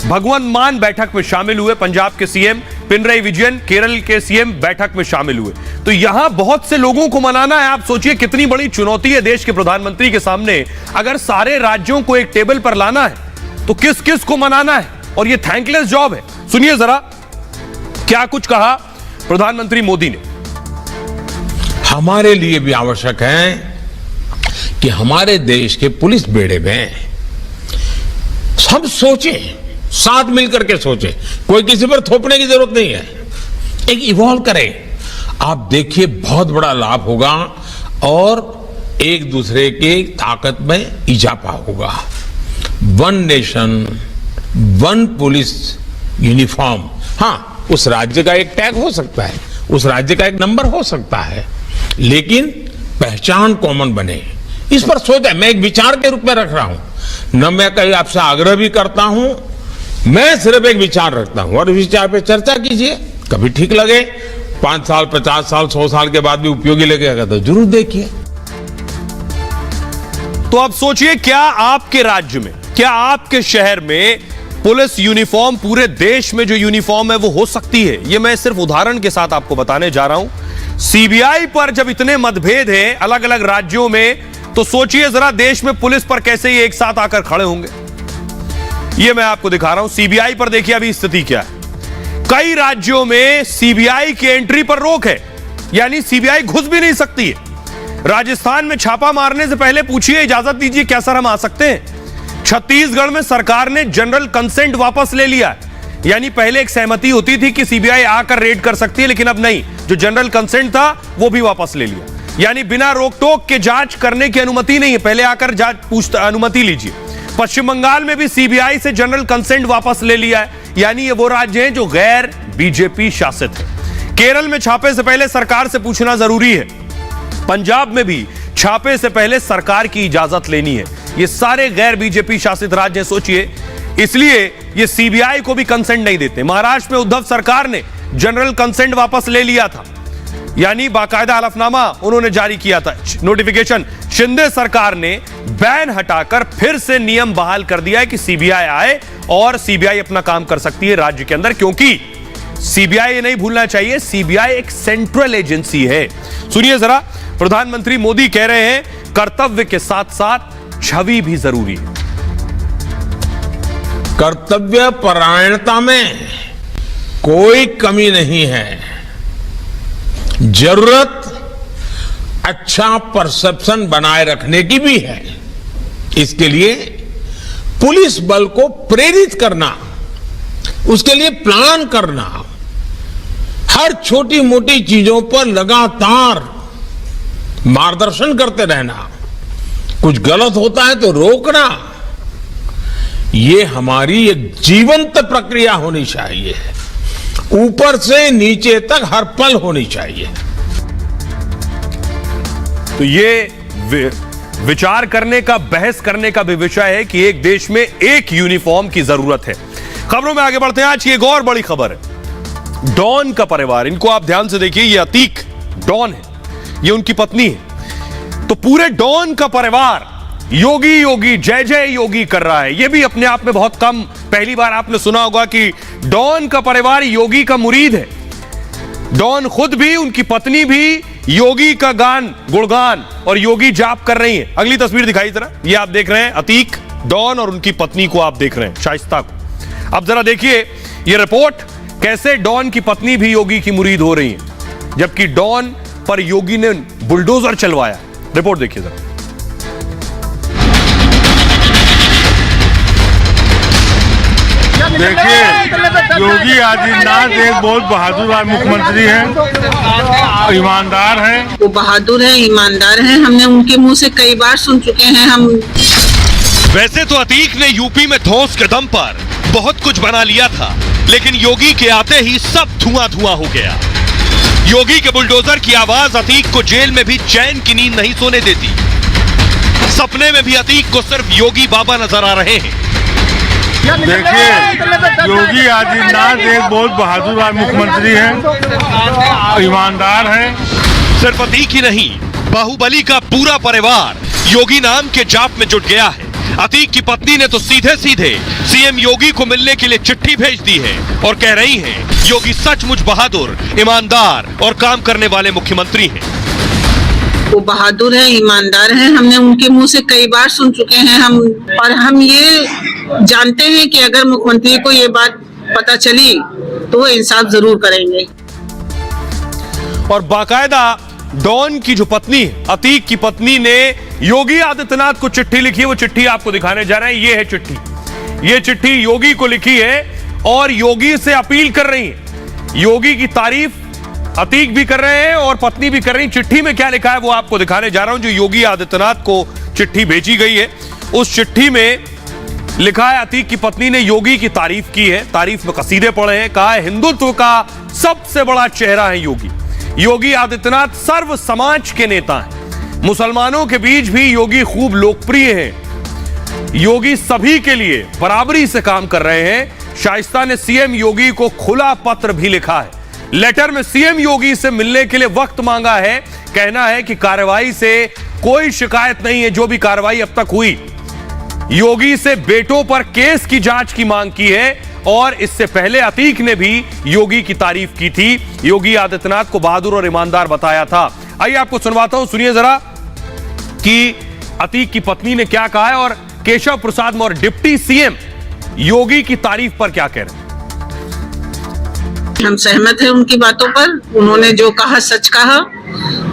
भगवंत मान बैठक में शामिल हुए, पंजाब के सीएम। पिनरई विजयन केरल के सीएम बैठक में शामिल हुए। तो यहां बहुत से लोगों को मनाना है। आप सोचिए कितनी बड़ी चुनौती है देश के प्रधानमंत्री के सामने। अगर सारे राज्यों को एक टेबल पर लाना है तो किस किस को मनाना है, और यह थैंकलेस जॉब है। सुनिए जरा क्या कुछ कहा प्रधानमंत्री मोदी ने। हमारे लिए भी आवश्यक है कि हमारे देश के पुलिस बेड़े में सब सोचें, साथ मिलकर के सोचें, कोई किसी पर थोपने की जरूरत नहीं है, एक इवॉल्व करें। आप देखिए बहुत बड़ा लाभ होगा और एक दूसरे की ताकत में इजाफा होगा। One nation one police uniform, हाँ उस राज्य का एक टैग हो सकता है, उस राज्य का एक नंबर हो सकता है, लेकिन पहचान कॉमन बने, इस पर सोचा। मैं एक विचार के रूप में रख रहा हूं, न मैं कहीं आपसे आग्रह भी करता हूं, मैं सिर्फ एक विचार रखता हूं और इस विचार पे चर्चा कीजिए। कभी ठीक लगे 5 साल 50 साल 100 साल के बाद भी उपयोगी लगेगा तो जरूर देखिए। तो अब सोचिए, क्या आपके राज्य में, क्या आपके शहर में पुलिस यूनिफॉर्म पूरे देश में जो यूनिफॉर्म है वो हो सकती है? ये मैं सिर्फ उदाहरण के साथ आपको बताने जा रहा हूं। सीबीआई पर जब इतने मतभेद हैं अलग अलग राज्यों में, तो सोचिए जरा देश में पुलिस पर कैसे ये एक साथ आकर खड़े होंगे। ये मैं आपको दिखा रहा हूं। सीबीआई पर देखिए अभी स्थिति क्या है। कई राज्यों में सीबीआई की एंट्री पर रोक है, यानी सीबीआई घुस भी नहीं सकती है। राजस्थान में छापा मारने से पहले पूछिए, इजाजत दीजिए क्या सर हम आ सकते हैं। छत्तीसगढ़ में सरकार ने जनरल कंसेंट वापस ले लिया, यानी पहले एक सहमति होती थी कि सीबीआई आकर रेड कर सकती है, लेकिन अब नहीं, जो जनरल कंसेंट था वो भी वापस ले लिया, यानी बिना रोक टोक के जांच करने की अनुमति नहीं है, पहले आकर जांच अनुमति लीजिए। पश्चिम बंगाल में भी सीबीआई से जनरल कंसेंट वापस ले लिया है, यानी ये वो राज्य हैं जो गैर बीजेपी शासित है। केरल में छापे से पहले सरकार से पूछना जरूरी है। पंजाब में भी छापे से पहले सरकार की इजाजत लेनी है। ये सारे गैर बीजेपी शासित राज्य सोचिए, इसलिए ये सीबीआई को भी कंसेंट नहीं देते। महाराष्ट्र में उद्धव सरकार ने जनरल कंसेंट वापस ले लिया था, यानी बाकायदा हलफनामा उन्होंने जारी किया था, नोटिफिकेशन। शिंदे सरकार ने बैन हटाकर फिर से नियम बहाल कर दिया है कि सीबीआई आए और सीबीआई अपना काम कर सकती है राज्य के अंदर, क्योंकि सीबीआई नहीं भूलना चाहिए, सीबीआई एक सेंट्रल एजेंसी है। सुनिए जरा, प्रधानमंत्री मोदी कह रहे हैं कर्तव्य के साथ साथ छवि भी जरूरी है। कर्तव्य परायणता में कोई कमी नहीं है, जरूरत अच्छा परसेप्शन बनाए रखने की भी है। इसके लिए पुलिस बल को प्रेरित करना, उसके लिए प्लान करना, हर छोटी मोटी चीजों पर लगातार मार्गदर्शन करते रहना, कुछ गलत होता है तो रोकना, ये हमारी एक जीवंत प्रक्रिया होनी चाहिए, ऊपर से नीचे तक हर पल होनी चाहिए। तो ये विचार करने का, बहस करने का भी विषय है कि एक देश में एक यूनिफॉर्म की जरूरत है। खबरों में आगे बढ़ते हैं। आज की एक और बड़ी खबर है, डॉन का परिवार। इनको आप ध्यान से देखिए, ये अतीक डॉन है, ये उनकी पत्नी है। तो पूरे डॉन का परिवार योगी योगी जय जय योगी कर रहा है। यह भी अपने आप में बहुत कम, पहली बार आपने सुना होगा कि डॉन का परिवार योगी का मुरीद है। डॉन खुद भी, उनकी पत्नी भी योगी का गान, गुणगान और योगी जाप कर रही हैं। अगली तस्वीर दिखाई जरा, ये आप देख रहे हैं अतीक, डॉन और उनकी पत्नी को आप देख रहे हैं, शाइस्ता को। अब जरा देखिए ये रिपोर्ट, कैसे डॉन की पत्नी भी योगी की मुरीद हो रही है, जबकि डॉन पर योगी ने बुलडोजर चलवाया। रिपोर्ट देखिए जरा। देखिए, योगी आदित्यनाथ एक बहुत बहादुर मुख्यमंत्री हैं, ईमानदार हैं। वो बहादुर हैं, ईमानदार हैं, हमने उनके मुंह से कई बार सुन चुके हैं हम। वैसे तो अतीक ने यूपी में धौंस के दम पर बहुत कुछ बना लिया था, लेकिन योगी के आते ही सब धुआं धुआं हो गया। योगी के बुलडोजर की आवाज अतीक को जेल में भी चैन की नींद नहीं सोने देती। सपने में भी अतीक को सिर्फ योगी बाबा नजर आ रहे हैं। देखिए, योगी आदित्यनाथ एक बहुत बहादुर मुख्यमंत्री हैं, ईमानदार हैं। सिर्फ अतीक ही नहीं, बाहुबली का पूरा परिवार योगी नाम के जाप में जुट गया है। अतीक की पत्नी ने तो सीधे सीधे सीएम योगी को मिलने के लिए चिट्ठी भेज दी है और कह रही हैं योगी सचमुच बहादुर, ईमानदार और काम करने वाले मुख्यमंत्री हैं। वो बहादुर हैं, ईमानदार हैं, हमने उनके मुंह से कई बार सुन चुके हैं हम, और हम ये जानते हैं कि अगर मुख्यमंत्री को ये बात पता चली तो वो इंसाफ जरूर करेंगे। और बाकायदा डॉन की जो पत्नी अतीक की पत्नी ने योगी आदित्यनाथ को चिट्ठी लिखी है, वो चिट्ठी आपको दिखाने जा रहे हैं। ये है चिट्ठी, ये चिट्ठी योगी को लिखी है और योगी से अपील कर रही है। योगी की तारीफ अतीक भी कर रहे हैं और पत्नी भी कर रही है। चिट्ठी में क्या लिखा है वो आपको दिखाने जा रहा हूं। जो योगी आदित्यनाथ को चिट्ठी भेजी गई है, उस चिट्ठी में लिखा है, अतीक की पत्नी ने योगी की तारीफ की है, तारीफ में कसीदे पढ़े हैं। कहा है हिंदुत्व का सबसे बड़ा चेहरा है योगी। योगी आदित्यनाथ सर्व समाज के नेता हैं। मुसलमानों के बीच भी योगी खूब लोकप्रिय हैं। योगी सभी के लिए बराबरी से काम कर रहे हैं। शाइस्ता ने सीएम योगी को खुला पत्र भी लिखा है। लेटर में सीएम योगी से मिलने के लिए वक्त मांगा है। कहना है कि कार्रवाई से कोई शिकायत नहीं है, जो भी कार्रवाई अब तक हुई। योगी से बेटों पर केस की जांच की मांग की है और इससे पहले अतीक ने भी योगी की तारीफ की थी। योगी आदित्यनाथ को बहादुर और ईमानदार बताया था। आइए आपको सुनवाता हूं, सुनिए जरा कि अतीक की पत्नी ने क्या कहा है और केशव प्रसाद मौर्य डिप्टी सीएम योगी की तारीफ पर क्या कह रहे हैं। हम सहमत हैं उनकी बातों पर। उन्होंने जो कहा सच कहा।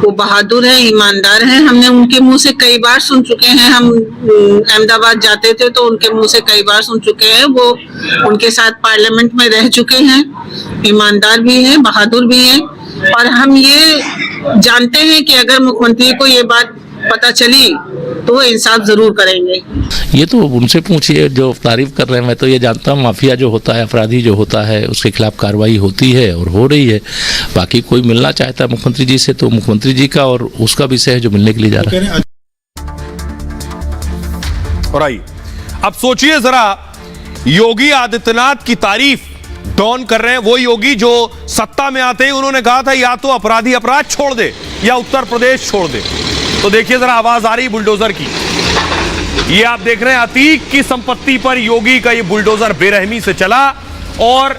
वो बहादुर है, ईमानदार हैं। हमने उनके मुंह से कई बार सुन चुके हैं। हम अहमदाबाद जाते थे तो उनके मुंह से कई बार सुन चुके हैं। वो उनके साथ पार्लियामेंट में रह चुके हैं। ईमानदार भी हैं, बहादुर भी हैं। और हम ये जानते हैं कि अगर मुख्यमंत्री को ये बात पता चली तो वो इंसाफ जरूर करेंगे। ये तो उनसे पूछिए जो तारीफ कर रहे हैं। मैं तो ये जानता हूँ माफिया जो होता है, अपराधी जो होता है, उसके खिलाफ कार्रवाई होती है और हो रही है। बाकी कोई मिलना चाहता है मुख्यमंत्री जी से तो मुख्यमंत्री जी का और उसका विषय है जो मिलने के लिए जा रहा है। और आइए अब सोचिए जरा, योगी आदित्यनाथ की तारीफ डॉन कर रहे हैं वो योगी जो सत्ता में आते ही उन्होंने कहा था या तो अपराधी अपराध छोड़ दे या उत्तर प्रदेश छोड़ दे। तो देखिए जरा आवाज आ रही बुलडोजर की। ये आप देख रहे हैं अतीक की संपत्ति पर योगी का ये बुलडोजर बेरहमी से चला और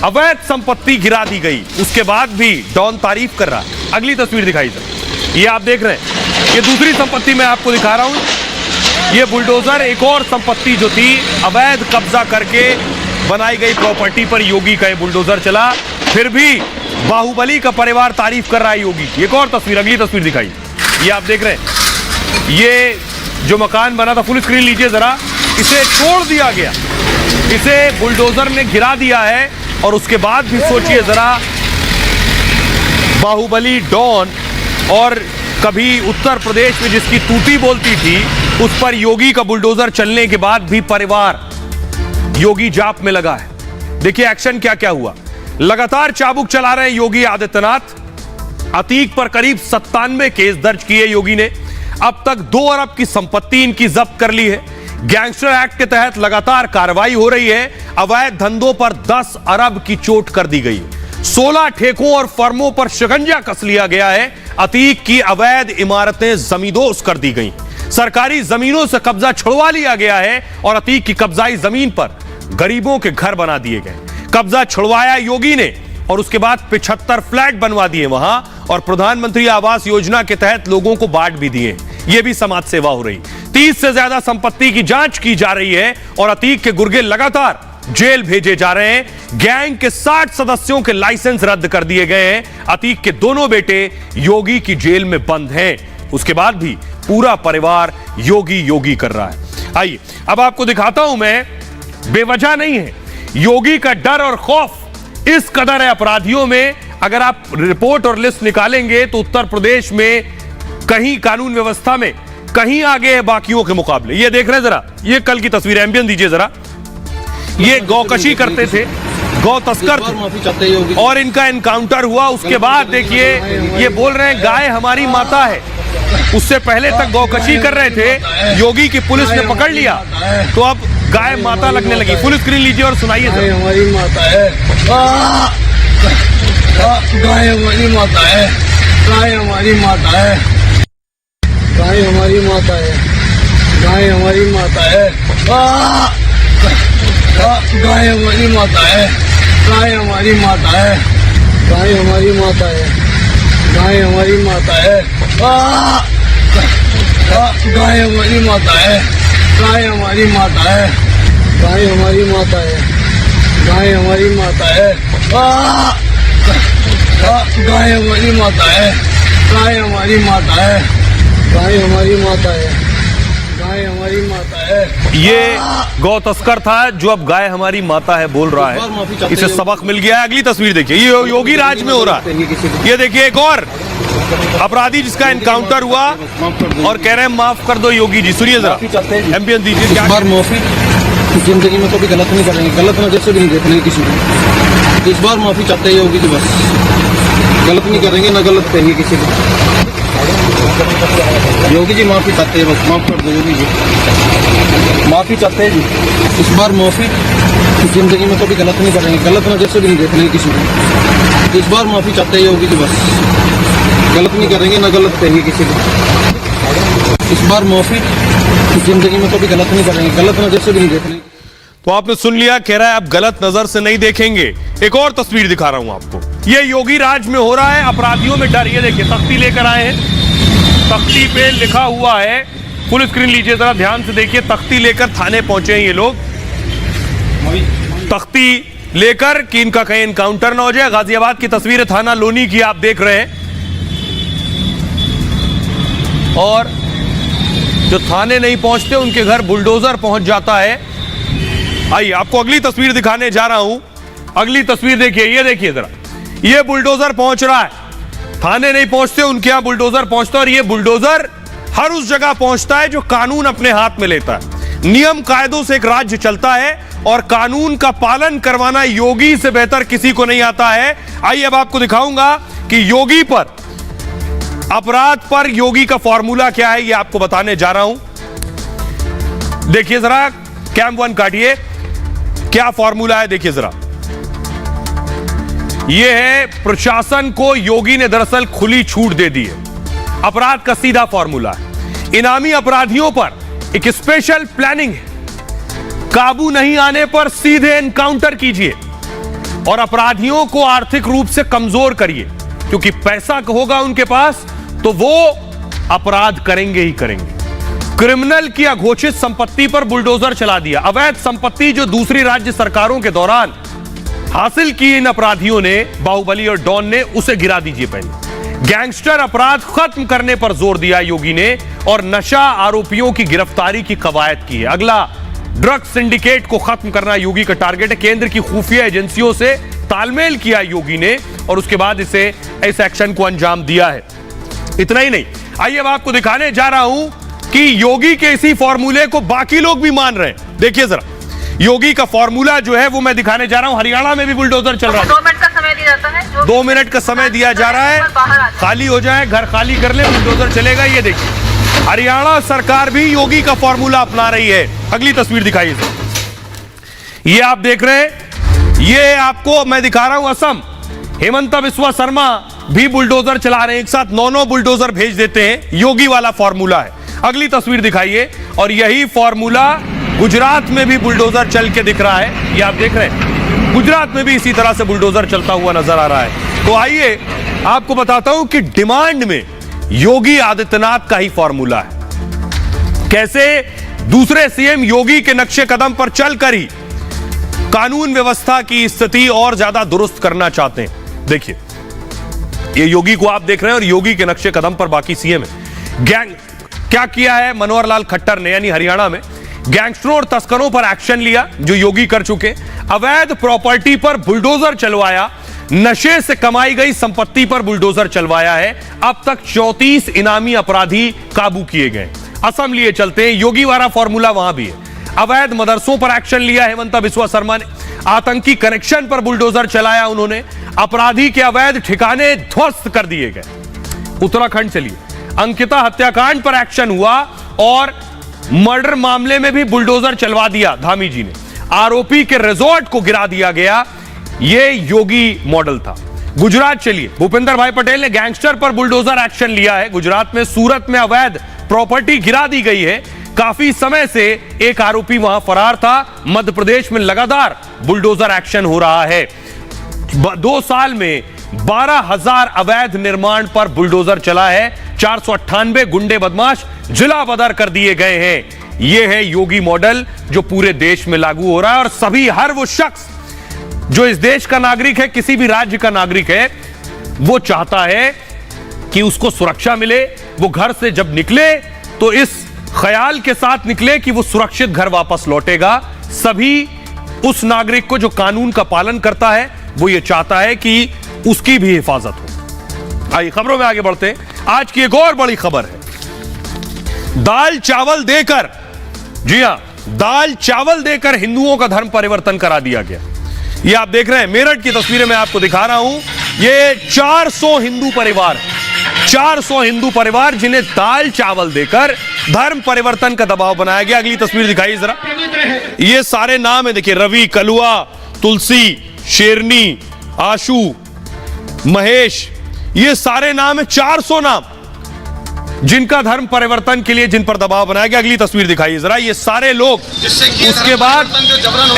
अवैध संपत्ति गिरा दी गई। उसके बाद भी डॉन तारीफ कर रहा है। अगली तस्वीर दिखाई सर, ये आप देख रहे हैं, ये दूसरी संपत्ति मैं आपको दिखा रहा हूं। ये बुलडोजर एक और संपत्ति जो थी अवैध कब्जा करके बनाई गई प्रॉपर्टी पर योगी का ये बुलडोजर चला। फिर भी बाहुबली का परिवार तारीफ कर रहा है योगी की। एक और तस्वीर, अगली तस्वीर दिखाई, ये आप देख रहे हैं, ये जो मकान बना था, फुल स्क्रीन लीजिए जरा, इसे तोड़ दिया गया, इसे बुलडोजर ने गिरा दिया है। और उसके बाद भी सोचिए जरा, बाहुबली डॉन और कभी उत्तर प्रदेश में जिसकी तूती बोलती थी, उस पर योगी का बुलडोजर चलने के बाद भी परिवार योगी जाप में लगा है। देखिए एक्शन क्या क्या हुआ। लगातार चाबुक चला रहे हैं योगी आदित्यनाथ। अतीक पर करीब 97 केस दर्ज किए योगी ने। अब तक 2 अरब की संपत्ति इनकी जब्त कर ली है। गैंगस्टर एक्ट के तहत लगातार कार्रवाई हो रही है। अवैध धंधों पर 10 अरब की चोट कर दी गई। 16 ठेकों और फर्मों पर शिकंजा कस लिया गया है। अतीक की अवैध इमारतें जमींदोज कर दी गई। सरकारी जमीनों से कब्जा छुड़वा लिया गया है और अतीक की कब्जाई जमीन पर गरीबों के घर बना दिए गए। कब्जा छुड़वाया योगी ने और उसके बाद 75 फ्लैट बनवा दिए वहां और प्रधानमंत्री आवास योजना के तहत लोगों को बांट भी दिए। यह भी समाज सेवा हो रही। 30 से ज्यादा संपत्ति की जांच की जा रही है और अतीक के गुर्गे लगातार जेल भेजे जा रहे हैं। गैंग के 60 सदस्यों के लाइसेंस रद्द कर दिए गए हैं। अतीक के दोनों बेटे योगी की जेल में बंद हैं। उसके बाद भी पूरा परिवार योगी योगी कर रहा है। आइए अब आपको दिखाता हूं मैं, बेवजह नहीं है योगी का डर और खौफ इस कदर है अपराधियों में। अगर आप रिपोर्ट और लिस्ट निकालेंगे तो उत्तर प्रदेश में कहीं कानून व्यवस्था में कहीं आगे है बाकियों के मुकाबले। ये देख रहे हैं जरा, ये कल की तस्वीर, एम्बियन दीजिए जरा। ये गौकशी करते थे, गौ तस्कर थे और इनका एनकाउंटर हुआ। उसके बाद देखिए ये बोल रहे हैं गाय हमारी माता है। उससे पहले तक गौकशी कर रहे थे, योगी की पुलिस ने पकड़ लिया तो अब गाय माता लगने लगी। फुल स्क्रीन लीजिए और सुनाइए। गाय हमारी माता है, गाय हमारी माता है, गाय हमारी माता है, गाय हमारी माता है, गाय हमारी माता है, गाय हमारी माता है, गाय हमारी माता है, गाय हमारी माता है, गाय हमारी माता है, गाय हमारी माता है, गाय हमारी माता है, गाय हमारी माता है, गाय हमारी माता है, गाय हमारी माता है, गाय हमारी माता है, गाय हमारी माता है, गाय हमारी माता है। ये गौ तस्कर था जो अब गाय हमारी माता है बोल रहा है। इसे सबक मिल गया है। अगली तस्वीर देखिए, ये योगी राज में हो रहा है। ये देखिए एक और अपराधी जिसका एनकाउंटर हुआ और कह रहे हैं माफ कर दो योगी जी। सुनिए जरा, एम्बियंस दीजिए। क्या बार माफी, जिंदगी में कभी गलत नहीं करेंगे, गलत नजर से भी नहीं देखने किसी को। इस बार माफी चाहते हैं योगी जी, बस गलत नहीं करेंगे, ना गलत कहेंगे किसी को। योगी जी माफी चाहते हैं, बस माफ कर दो योगी जी, माफी चाहते हैं जी। इस बार माफी, जिंदगी में कभी गलत नहीं करेंगे, गलत नजर से भी नहीं देखने किसी को। इस बार माफी चाहते हैं योगी जी, बस गलत नहीं करेंगे, ना गलत कहेंगे किसी को। इस बार माफी, जिंदगी में कभी गलत नहीं करेंगे, गलत नजर से भी नहीं देखने। तो आपने सुन लिया, कह रहा है अब गलत नजर से नहीं देखेंगे। एक और तस्वीर दिखा रहा हूं आपको, ये योगी राज में हो रहा है। अपराधियों में डर। ये देखिए तख्ती लेकर आए हैं, तख्ती पे लिखा हुआ है, फुल स्क्रीन लीजिए जरा ध्यान से देखिए। तख्ती लेकर थाने पहुंचे हैं ये लोग, तख्ती लेकर कि इनका कहीं एनकाउंटर ना हो जाए। गाजियाबाद की तस्वीर है, थाना लोनी की आप देख रहे हैं। और जो थाने नहीं पहुंचते उनके घर बुलडोजर पहुंच जाता है। आइए आपको अगली तस्वीर दिखाने जा रहा हूं। अगली तस्वीर देखिए, ये देखिए जरा, ये बुलडोजर पहुंच रहा है। थाने नहीं पहुंचते उनके यहां बुलडोजर पहुंचता है। और ये बुलडोजर हर उस जगह पहुंचता है जो कानून अपने हाथ में लेता है। नियम कायदों से एक राज्य चलता है और कानून का पालन करवाना योगी से बेहतर किसी को नहीं आता है। आइए अब आपको दिखाऊंगा कि योगी पर, अपराध पर योगी का फॉर्मूला क्या है, ये आपको बताने जा रहा हूं। देखिए जरा, कैम 1 काटिए, क्या फॉर्मूला है देखिए जरा। यह है प्रशासन को योगी ने दरअसल खुली छूट दे दी है। अपराध का सीधा फॉर्मूला है, इनामी अपराधियों पर एक स्पेशल प्लानिंग है। काबू नहीं आने पर सीधे एनकाउंटर कीजिए और अपराधियों को आर्थिक रूप से कमजोर करिए, क्योंकि पैसा होगा उनके पास तो वो अपराध करेंगे ही करेंगे। क्रिमिनल की अघोषित संपत्ति पर बुलडोजर चला दिया। अवैध संपत्ति जो दूसरी राज्य सरकारों के दौरान हासिल की इन अपराधियों ने, बाहुबली और डॉन ने, उसे गिरा दीजिए पहले। गैंगस्टर अपराध खत्म करने पर जोर दिया योगी ने और नशा आरोपियों की गिरफ्तारी की कवायद की है। अगला ड्रग सिंडिकेट को खत्म करना योगी का टारगेट है। केंद्र की खुफिया एजेंसियों से तालमेल किया योगी ने और उसके बाद इसे इस एक्शन को अंजाम दिया है। इतना ही नहीं, आइए अब आपको दिखाने जा रहा हूं कि योगी के इसी फॉर्मूले को बाकी लोग भी मान रहे हैं। देखिए जरा, योगी का फॉर्मूला जो है वो मैं दिखाने जा रहा हूं। हरियाणा में भी बुलडोजर चल रहा है। 2 मिनट का समय दिया जाता है, 2 मिनट का समय दिया जा रहा है। खाली हो जाए, घर खाली कर ले, बुलडोजर चलेगा। ये देखिए, हरियाणा सरकार भी योगी का फॉर्मूला अपना रही है। अगली तस्वीर दिखाइए। ये आप देख रहे हैं, ये आपको मैं दिखा रहा हूं असम। हेमंत बिस्वा शर्मा भी बुलडोजर चला रहे हैं, एक साथ 9 बुलडोजर भेज देते हैं। योगी वाला फॉर्मूला है। अगली तस्वीर दिखाइए, और यही फॉर्मूला गुजरात में भी बुलडोजर चल के दिख रहा है। ये आप देख रहे हैं, गुजरात में भी इसी तरह से बुलडोजर चलता हुआ नजर आ रहा है। तो आइए आपको बताता हूं कि डिमांड में योगी आदित्यनाथ का ही फॉर्मूला है। कैसे दूसरे सीएम योगी के नक्शे कदम पर चलकर ही कानून व्यवस्था की स्थिति और ज्यादा दुरुस्त करना चाहते हैं। देखिए, ये योगी को आप देख रहे हैं और योगी के नक्शे कदम पर बाकी सीएम है। गैंग क्या किया है मनोहर लाल खट्टर ने, यानी हरियाणा में गैंगस्टरों और तस्करों पर एक्शन लिया जो योगी कर चुके। अवैध प्रॉपर्टी पर बुलडोजर चलवाया, नशे से कमाई गई संपत्ति पर बुलडोजर चलवाया है। अब तक 34 इनामी अपराधी काबू किए गए। असम लिए चलते हैं, योगी वाला फॉर्मूला वहां भी है। अवैध मदरसों पर एक्शन लिया हेमंत बिस्वा शर्मा ने। आतंकी कनेक्शन पर बुलडोजर चलाया उन्होंने। अपराधी के अवैध ठिकाने ध्वस्त कर दिए गए। उत्तराखंड चलिए, अंकिता हत्याकांड पर एक्शन हुआ और मर्डर मामले में भी बुलडोजर चलवा दिया धामी जी ने। आरोपी के रिजॉर्ट को गिरा दिया गया। यह योगी मॉडल था। गुजरात चलिए, भूपेंद्र भाई पटेल ने गैंगस्टर पर बुलडोजर एक्शन लिया है। गुजरात में सूरत में अवैध प्रॉपर्टी गिरा दी गई है। काफी समय से एक आरोपी वहां फरार था। मध्य प्रदेश में लगातार बुलडोजर एक्शन हो रहा है। 2 साल में 12,000 अवैध निर्माण पर बुलडोजर चला है। 498 गुंडे बदमाश जिला बदर कर दिए गए हैं। यह है योगी मॉडल जो पूरे देश में लागू हो रहा है। और सभी, हर वो शख्स जो इस देश का नागरिक है, किसी भी राज्य का नागरिक है, वो चाहता है कि उसको सुरक्षा मिले, वो घर से जब निकले तो इस ख्याल के साथ निकले कि वो सुरक्षित घर वापस लौटेगा। सभी उस नागरिक को जो कानून का पालन करता है वो ये चाहता है कि उसकी भी हिफाजत हो। आइए खबरों में आगे बढ़ते हैं। आज की एक और बड़ी खबर है, दाल चावल देकर, जी हां, दाल चावल देकर हिंदुओं का धर्म परिवर्तन करा दिया गया। ये आप देख रहे हैं, मेरठ की तस्वीरें मैं आपको दिखा रहा हूं। ये 400 हिंदू परिवार, 400 हिंदू परिवार जिन्हें दाल चावल देकर धर्म परिवर्तन का दबाव बनाया गया। अगली तस्वीर दिखाइए जरा। ये सारे नाम है, देखिए, रवि, कलुआ, तुलसी, शेरनी, आशु, महेश, ये सारे नाम है, 400 नाम जिनका धर्म परिवर्तन के लिए जिन पर दबाव बनाया गया। अगली तस्वीर दिखाइए जरा। ये सारे लोग उसके बाद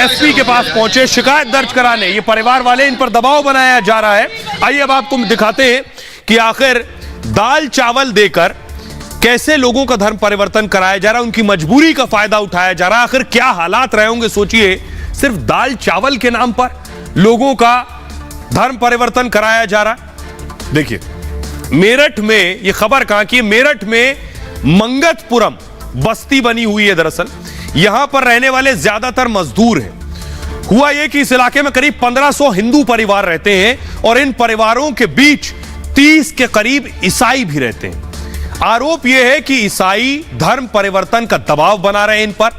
एसपी के पास पहुंचे शिकायत दर्ज कराने। ये परिवार वाले, इन पर दबाव बनाया जा रहा है। आइए अब आपको दिखाते हैं कि आखिर दाल चावल देकर कैसे लोगों का धर्म परिवर्तन कराया जा रहा है, उनकी मजबूरी का फायदा उठाया जा रहा है। आखिर क्या हालात रहे होंगे, सोचिए, सिर्फ दाल चावल के नाम पर लोगों का धर्म परिवर्तन कराया जा रहा है। देखिए, मेरठ में ये खबर कहां की है, मेरठ में मंगतपुरम बस्ती बनी हुई है। दरअसल यहां पर रहने वाले ज्यादातर मजदूर हैं। हुआ यह कि इस इलाके में करीब 1500 हिंदू परिवार रहते हैं और इन परिवारों के बीच 30 के करीब ईसाई भी रहते हैं। आरोप यह है कि ईसाई धर्म परिवर्तन का दबाव बना रहे हैं इन पर।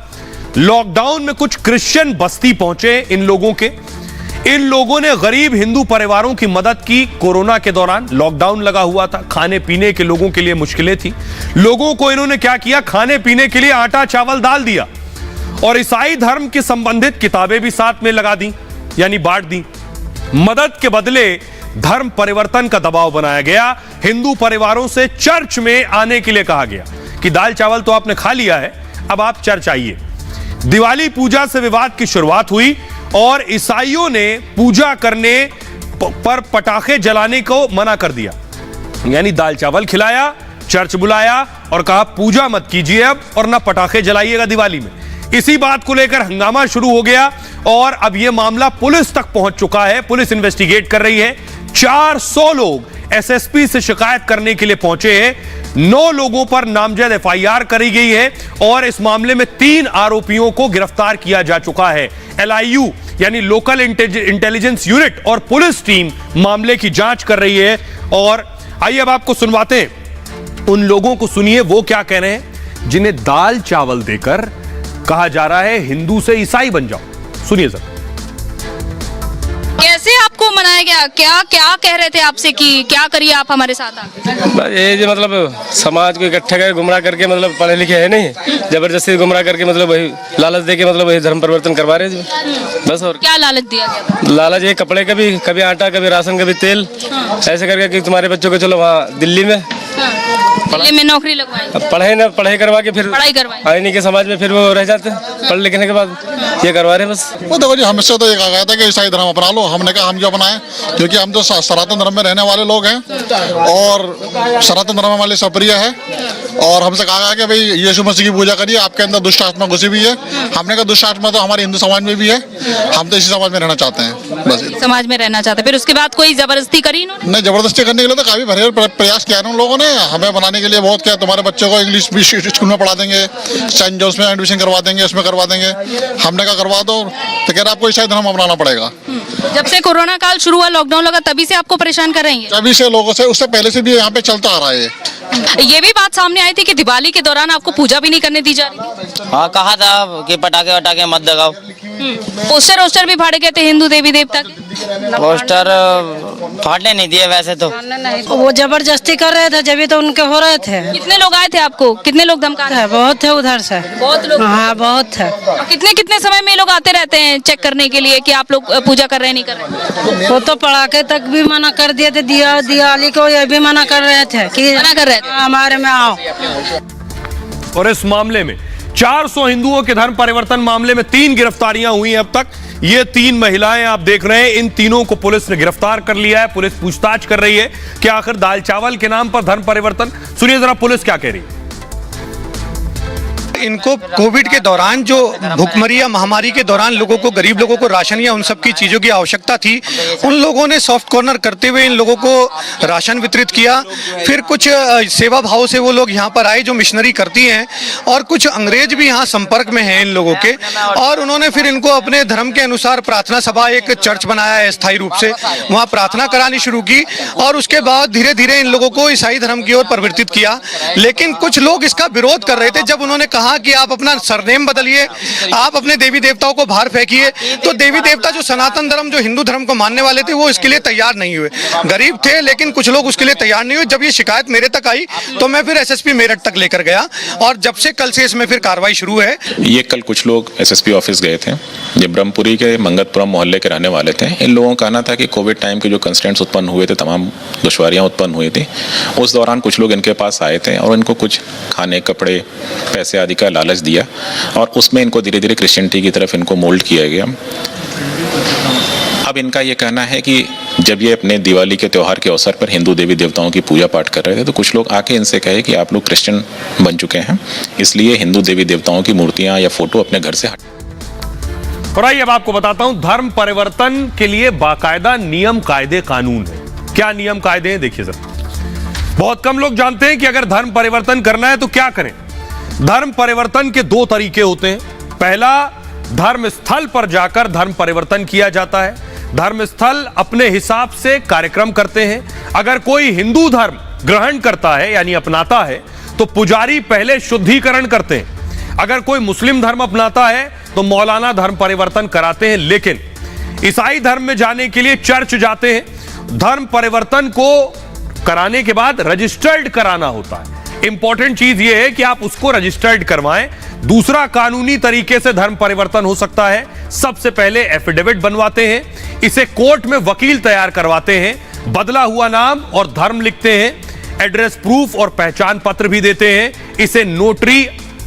लॉकडाउन में कुछ क्रिश्चियन बस्ती पहुंचे इन लोगों के। इन लोगों ने गरीब हिंदू परिवारों की मदद की। कोरोना के दौरान लॉकडाउन लगा हुआ था, खाने पीने के लोगों के लिए मुश्किलें थी। लोगों को इन्होंने क्या किया, खाने पीने के लिए आटा चावल दाल दिया और ईसाई धर्म के संबंधित किताबें भी साथ में लगा दी, यानी बांट दी। मदद के बदले धर्म परिवर्तन का दबाव बनाया गया। हिंदू परिवारों से चर्च में आने के लिए कहा गया कि दाल चावल तो आपने खा लिया है, अब आप चर्च आइए। दिवाली पूजा से विवाद की शुरुआत हुई और ईसाइयों ने पूजा करने पर पटाखे जलाने को मना कर दिया, यानी दाल चावल खिलाया, चर्च बुलाया और कहा पूजा मत कीजिए अब और ना पटाखे जलाइएगा दिवाली में। इसी बात को लेकर हंगामा शुरू हो गया और अब यह मामला पुलिस तक पहुंच चुका है। पुलिस इन्वेस्टिगेट कर रही है। 400 लोग एसएसपी से शिकायत करने के लिए पहुंचे हैं। 9 लोगों पर नामजद एफआईआर करी गई है और इस मामले में 3 आरोपियों को गिरफ्तार किया जा चुका है। LIU यानी लोकल इंटेलिजेंस यूनिट और पुलिस टीम मामले की जांच कर रही है। और आइए अब आपको सुनवाते हैं, उन लोगों को सुनिए वो क्या कह रहे हैं जिन्हें दाल चावल देकर कहा जा रहा है हिंदू से ईसाई बन जाओ। सुनिए सर। कैसे आपको मनाया गया, क्या क्या कह रहे थे आपसे कि क्या करिए आप हमारे साथ आके? ये जो मतलब समाज को इकट्ठा करके गुमराह करके, मतलब पढ़े लिखे है नहीं, जबरदस्ती गुमराह करके मतलब वही लालच देके मतलब वही धर्म परिवर्तन करवा रहे हैं बस। और क्या लालच दिया गया? लालच ये कपड़े का भी, कभी आटा, कभी राशन, कभी तेल, ऐसे करके कि तुम्हारे बच्चों को चलो वहाँ दिल्ली में में नौकरी लगवाएंगे, पढ़ाई करवा के फिर पढ़ाई करवाएंगे, आए नहीं के समाज में फिर वो रह जाते हैं पढ़ लिखने के बाद, ये करवा रहे हैं बस। वो देखो जी, हमसे तो ये कहा गया था कि ईसाई धर्म अपना लो। हमने कहा हम जो अपनाएं, क्योंकि हम तो सनातन धर्म में रहने वाले लोग हैं और सनातन धर्म हमारे लिए प्रिय है। और हमसे कहा गया कि भाई यीशु मसीह की पूजा करिए, आपके अंदर दुष्ट आत्मा घुसी हुई है। हमने कहा दुष्ट आत्मा तो हमारे हिंदू समाज में भी है, हम तो इसी समाज में रहना चाहते हैं बस। समाज में रहना चाहते हैं। फिर उसके बाद कोई जबरदस्ती करी इन्होंने? नहीं, जबरदस्ती करने के लिए तो काफी भरे प्रयास किया उन लोगों ने, हमें बनाने के लिए बहुत किया। तुम्हारे बच्चों को इंग्लिश भी स्कूल में पढ़ा देंगे, सेंट जोस में एडमिशन करवा देंगे, उसमें करवा देंगे। हमने कहा करवा दो, तो कह रहा आपको ईसाई धर्म अपनाना पड़ेगा। जब से कोरोना काल शुरू हुआ, लॉकडाउन लगा, तभी से आपको परेशान कर रही है? तभी से लोगों से, उससे पहले से भी यहाँ पे चलता आ रहा है। ये भी बात सामने आई थी कि दिवाली के दौरान आपको पूजा भी नहीं करने दी जा रही थी। हाँ, कहा था कि पटाखे वटाखे मत दगाओ। पोस्टर भी फाड़े गए थे हिंदू देवी देवता के। पोस्टर फाड़ने नहीं दिए वैसे तो, वो जबरदस्ती कर रहे थे, जब तो उनके हो रहे थे। कितने लोग आए थे आपको, कितने लोग धमका रहे थे? बहुत थे उधर से, बहुत लोग। हाँ बहुत थे। कितने कितने समय में लोग आते रहते हैं चेक करने के लिए कि आप लोग पूजा कर रहे हैं नहीं कर रहे? वो तो पटाखे तक भी मना कर दिए थे, दिवाली को ये भी मना कर रहे थे कि मना कर रहे थे हमारे में आओ। और इस मामले में 400 हिंदुओं के धर्म परिवर्तन मामले में 3 गिरफ्तारियां हुई हैं अब तक। ये 3 महिलाएं आप देख रहे हैं, इन तीनों को पुलिस ने गिरफ्तार कर लिया है। पुलिस पूछताछ कर रही है कि आखिर दाल चावल के नाम पर धर्म परिवर्तन। सुनिए जरा पुलिस क्या कह रही है। इनको कोविड के दौरान जो भुखमरी या महामारी के दौरान लोगों को, गरीब लोगों को राशन या उन सब की चीज़ों की आवश्यकता थी, उन लोगों ने सॉफ्ट कॉर्नर करते हुए इन लोगों को राशन वितरित किया। फिर कुछ सेवा भाव से वो लोग यहाँ पर आए जो मिशनरी करती हैं, और कुछ अंग्रेज भी यहाँ संपर्क में हैं इन लोगों के, और उन्होंने फिर इनको अपने धर्म के अनुसार प्रार्थना सभा, एक चर्च बनाया है स्थायी रूप से, वहाँ प्रार्थना करानी शुरू की, और उसके बाद धीरे धीरे इन लोगों को ईसाई धर्म की ओर परिवर्तित किया। लेकिन कुछ लोग इसका विरोध कर रहे थे। जब उन्होंने कहा कि आप अपना सरनेम बदलिए, आप अपने देवी देवताओं को बाहर फेंकिए, तो देवी देवता जो सनातन धर्म, जो हिंदू धर्म को मानने वाले थे, वो इसके लिए तैयार नहीं हुए। गरीब थे लेकिन कुछ लोग उसके लिए तैयार नहीं हुए। जब ये शिकायत मेरे तक आई तो मैं फिर एसएसपी मेरठ तक लेकर गया, और जब से कल से इसमें फिर कार्रवाई शुरू है। ये कल कुछ लोग एसएसपी ऑफिस गए थे, ये ब्रह्मपुरी के मंगतपुरम मोहल्ले के रहने वाले थे। इन लोगों का कहना था कि कोविड टाइम के जो कंस्ट्रेंट्स उत्पन्न हुए थे, तमाम दुश्वारियां उत्पन्न हुई थी, उस दौरान कुछ लोग इनके पास आए थे और इनको कुछ खाने, कपड़े, पैसे आदि का लालच दिया, और उसमें इनको धीरे धीरे क्रिश्चियनिटी की तरफ इनको मोल्ड किया गया। अब इनका ये कहना है कि जब ये अपने दिवाली के त्यौहार के अवसर पर हिंदू देवी देवताओं की पूजा पाठ कर रहे थे, तो कुछ लोग आके इनसे कहे कि आप लोग क्रिश्चियन बन चुके हैं, इसलिए हिंदू देवी देवताओं की मूर्तियां या फोटो अपने घर से हट। और आइए अब आपको बताता हूं, धर्म परिवर्तन के लिए बाकायदा नियम, कायदे, कानून है। क्या नियम कायदे हैं, देखिए जरा। बहुत कम लोग जानते हैं कि अगर धर्म परिवर्तन करना है तो क्या करें। धर्म परिवर्तन के दो तरीके होते हैं। पहला, धर्म स्थल पर जाकर धर्म परिवर्तन किया जाता है। धर्म स्थल अपने हिसाब से कार्यक्रम करते हैं। अगर कोई हिंदू धर्म ग्रहण करता है यानी अपनाता है तो पुजारी पहले शुद्धिकरण करते हैं। अगर कोई मुस्लिम धर्म अपनाता है तो मौलाना धर्म परिवर्तन कराते हैं। लेकिन ईसाई धर्म में जाने के लिए चर्च जाते हैं। धर्म परिवर्तन को कराने के बाद रजिस्टर्ड कराना होता है। इंपॉर्टेंट चीज यह है कि आप उसको रजिस्टर्ड करवाएं। दूसरा, कानूनी तरीके से धर्म परिवर्तन हो सकता है। सबसे पहले एफिडेविट बनवाते हैं, इसे कोर्ट में वकील तैयार करवाते हैं, बदला हुआ नाम और धर्म लिखते हैं, एड्रेस प्रूफ और पहचान पत्र भी देते हैं, इसे नोटरी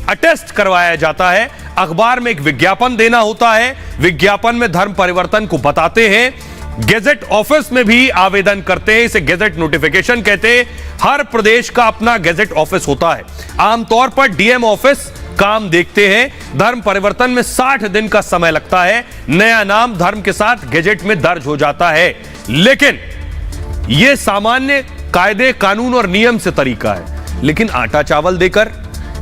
अटेस्ट करवाया जाता है, अखबार में एक विज्ञापन देना होता है, विज्ञापन में धर्म परिवर्तन को बताते हैं, गेजेट ऑफिस में भी आवेदन करते हैं, इसे गेजेट नोटिफिकेशन कहते हैं। हर प्रदेश का अपना गेजेट ऑफिस होता है। आमतौर पर डीएम ऑफिस काम देखते हैं। धर्म परिवर्तन में 60 दिन का समय लगता है। नया नाम धर्म के साथ गेजेट में दर्ज हो जाता है। लेकिन यह सामान्य कायदे, कानून और नियम से तरीका है। लेकिन आटा चावल देकर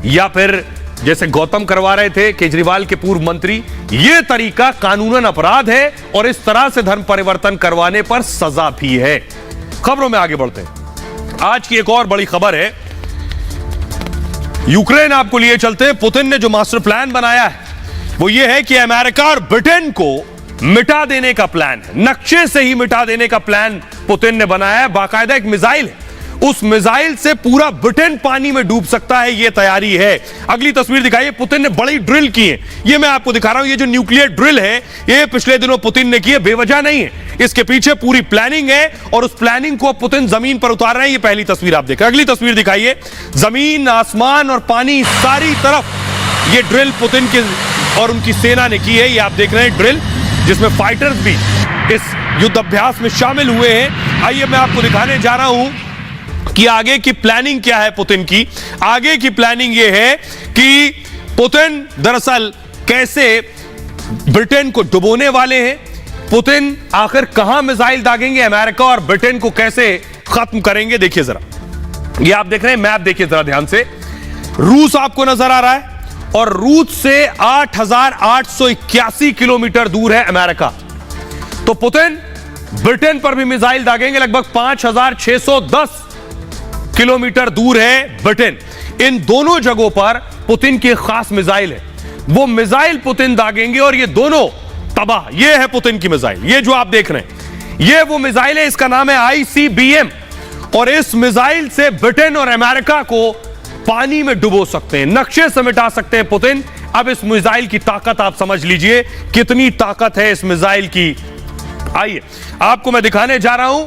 या फिर जैसे गौतम करवा रहे थे, केजरीवाल के पूर्व मंत्री, यह तरीका कानूनन अपराध है और इस तरह से धर्म परिवर्तन करवाने पर सजा भी है। खबरों में आगे बढ़ते हैं। आज की एक और बड़ी खबर है, यूक्रेन आपको लिए चलते हैं। पुतिन ने जो मास्टर प्लान बनाया है वो ये है कि अमेरिका और ब्रिटेन को मिटा देने का प्लान है। नक्शे से ही मिटा देने का प्लान पुतिन ने बनाया है। बाकायदा एक मिसाइल है, उस मिसाइल से पूरा ब्रिटेन पानी में डूब सकता है, यह तैयारी है। अगली तस्वीर दिखाइए। पुतिन ने बड़ी ड्रिल की है, यह मैं आपको दिखा रहा हूं। ये जो न्यूक्लियर ड्रिल है, यह पिछले दिनों पुतिन ने की है, बेवजह नहीं है। इसके पीछे पूरी प्लानिंग है और उस प्लानिंग को पुतिन जमीन पर उतार रहे हैं। ये पहली तस्वीर आप देख रहे हैं। अगली तस्वीर दिखाइए। जमीन, आसमान और पानी, सारी तरफ ये ड्रिल पुतिन की और उनकी सेना ने की है। ये आप देख रहे हैं ड्रिल, जिसमें फाइटर्स भी इस युद्ध अभ्यास में शामिल हुए हैं। आइए मैं आपको दिखाने जा रहा हूं कि आगे की प्लानिंग क्या है पुतिन की। आगे की प्लानिंग यह है कि पुतिन दरअसल कैसे ब्रिटेन को डुबोने वाले हैं। पुतिन आखिर कहां मिसाइल दागेंगे, अमेरिका और ब्रिटेन को कैसे खत्म करेंगे। देखिए जरा, ये आप देख रहे हैं मैप, देखिए जरा ध्यान से। रूस आपको नजर आ रहा है और रूस से 8,881 किलोमीटर दूर है अमेरिका। तो पुतिन ब्रिटेन पर भी मिसाइल दागेंगे। लगभग 5,610 किलोमीटर दूर है ब्रिटेन। इन दोनों जगहों पर पुतिन की खास मिसाइल है। वो मिसाइल पुतिन दागेंगे और ये दोनों तबाह। ये है पुतिन की मिसाइल, ये जो आप देख रहे हैं, ये वो मिसाइल है। इसका नाम है ICBM और इस मिसाइल से ब्रिटेन और अमेरिका को पानी में डुबो सकते हैं, नक्शे से मिटा सकते हैं पुतिन। अब इस मिसाइल की ताकत आप समझ लीजिए, कितनी ताकत है इस मिसाइल की। आइए आपको मैं दिखाने जा रहा हूं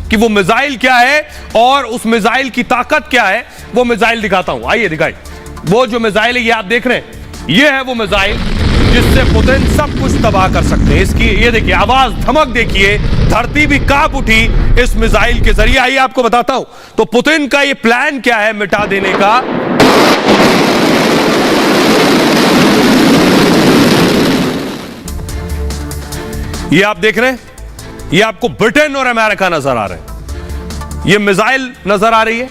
कि वो मिसाइल क्या है और उस मिसाइल की ताकत क्या है। वो मिसाइल दिखाता हूं, आइए दिखाइए। वो जो मिसाइल है ये आप देख रहे हैं, ये है वो मिसाइल जिससे पुतिन सब कुछ तबाह कर सकते हैं। इसकी ये देखिए आवाज, धमक देखिए, धरती भी कांप उठी इस मिसाइल के जरिए। आइए आपको बताता हूं तो पुतिन का ये प्लान क्या है मिटा देने का। ये आप देख रहे हैं, ये आपको ब्रिटेन और अमेरिका नजर आ रहे हैं, ये मिसाइल नजर आ रही है।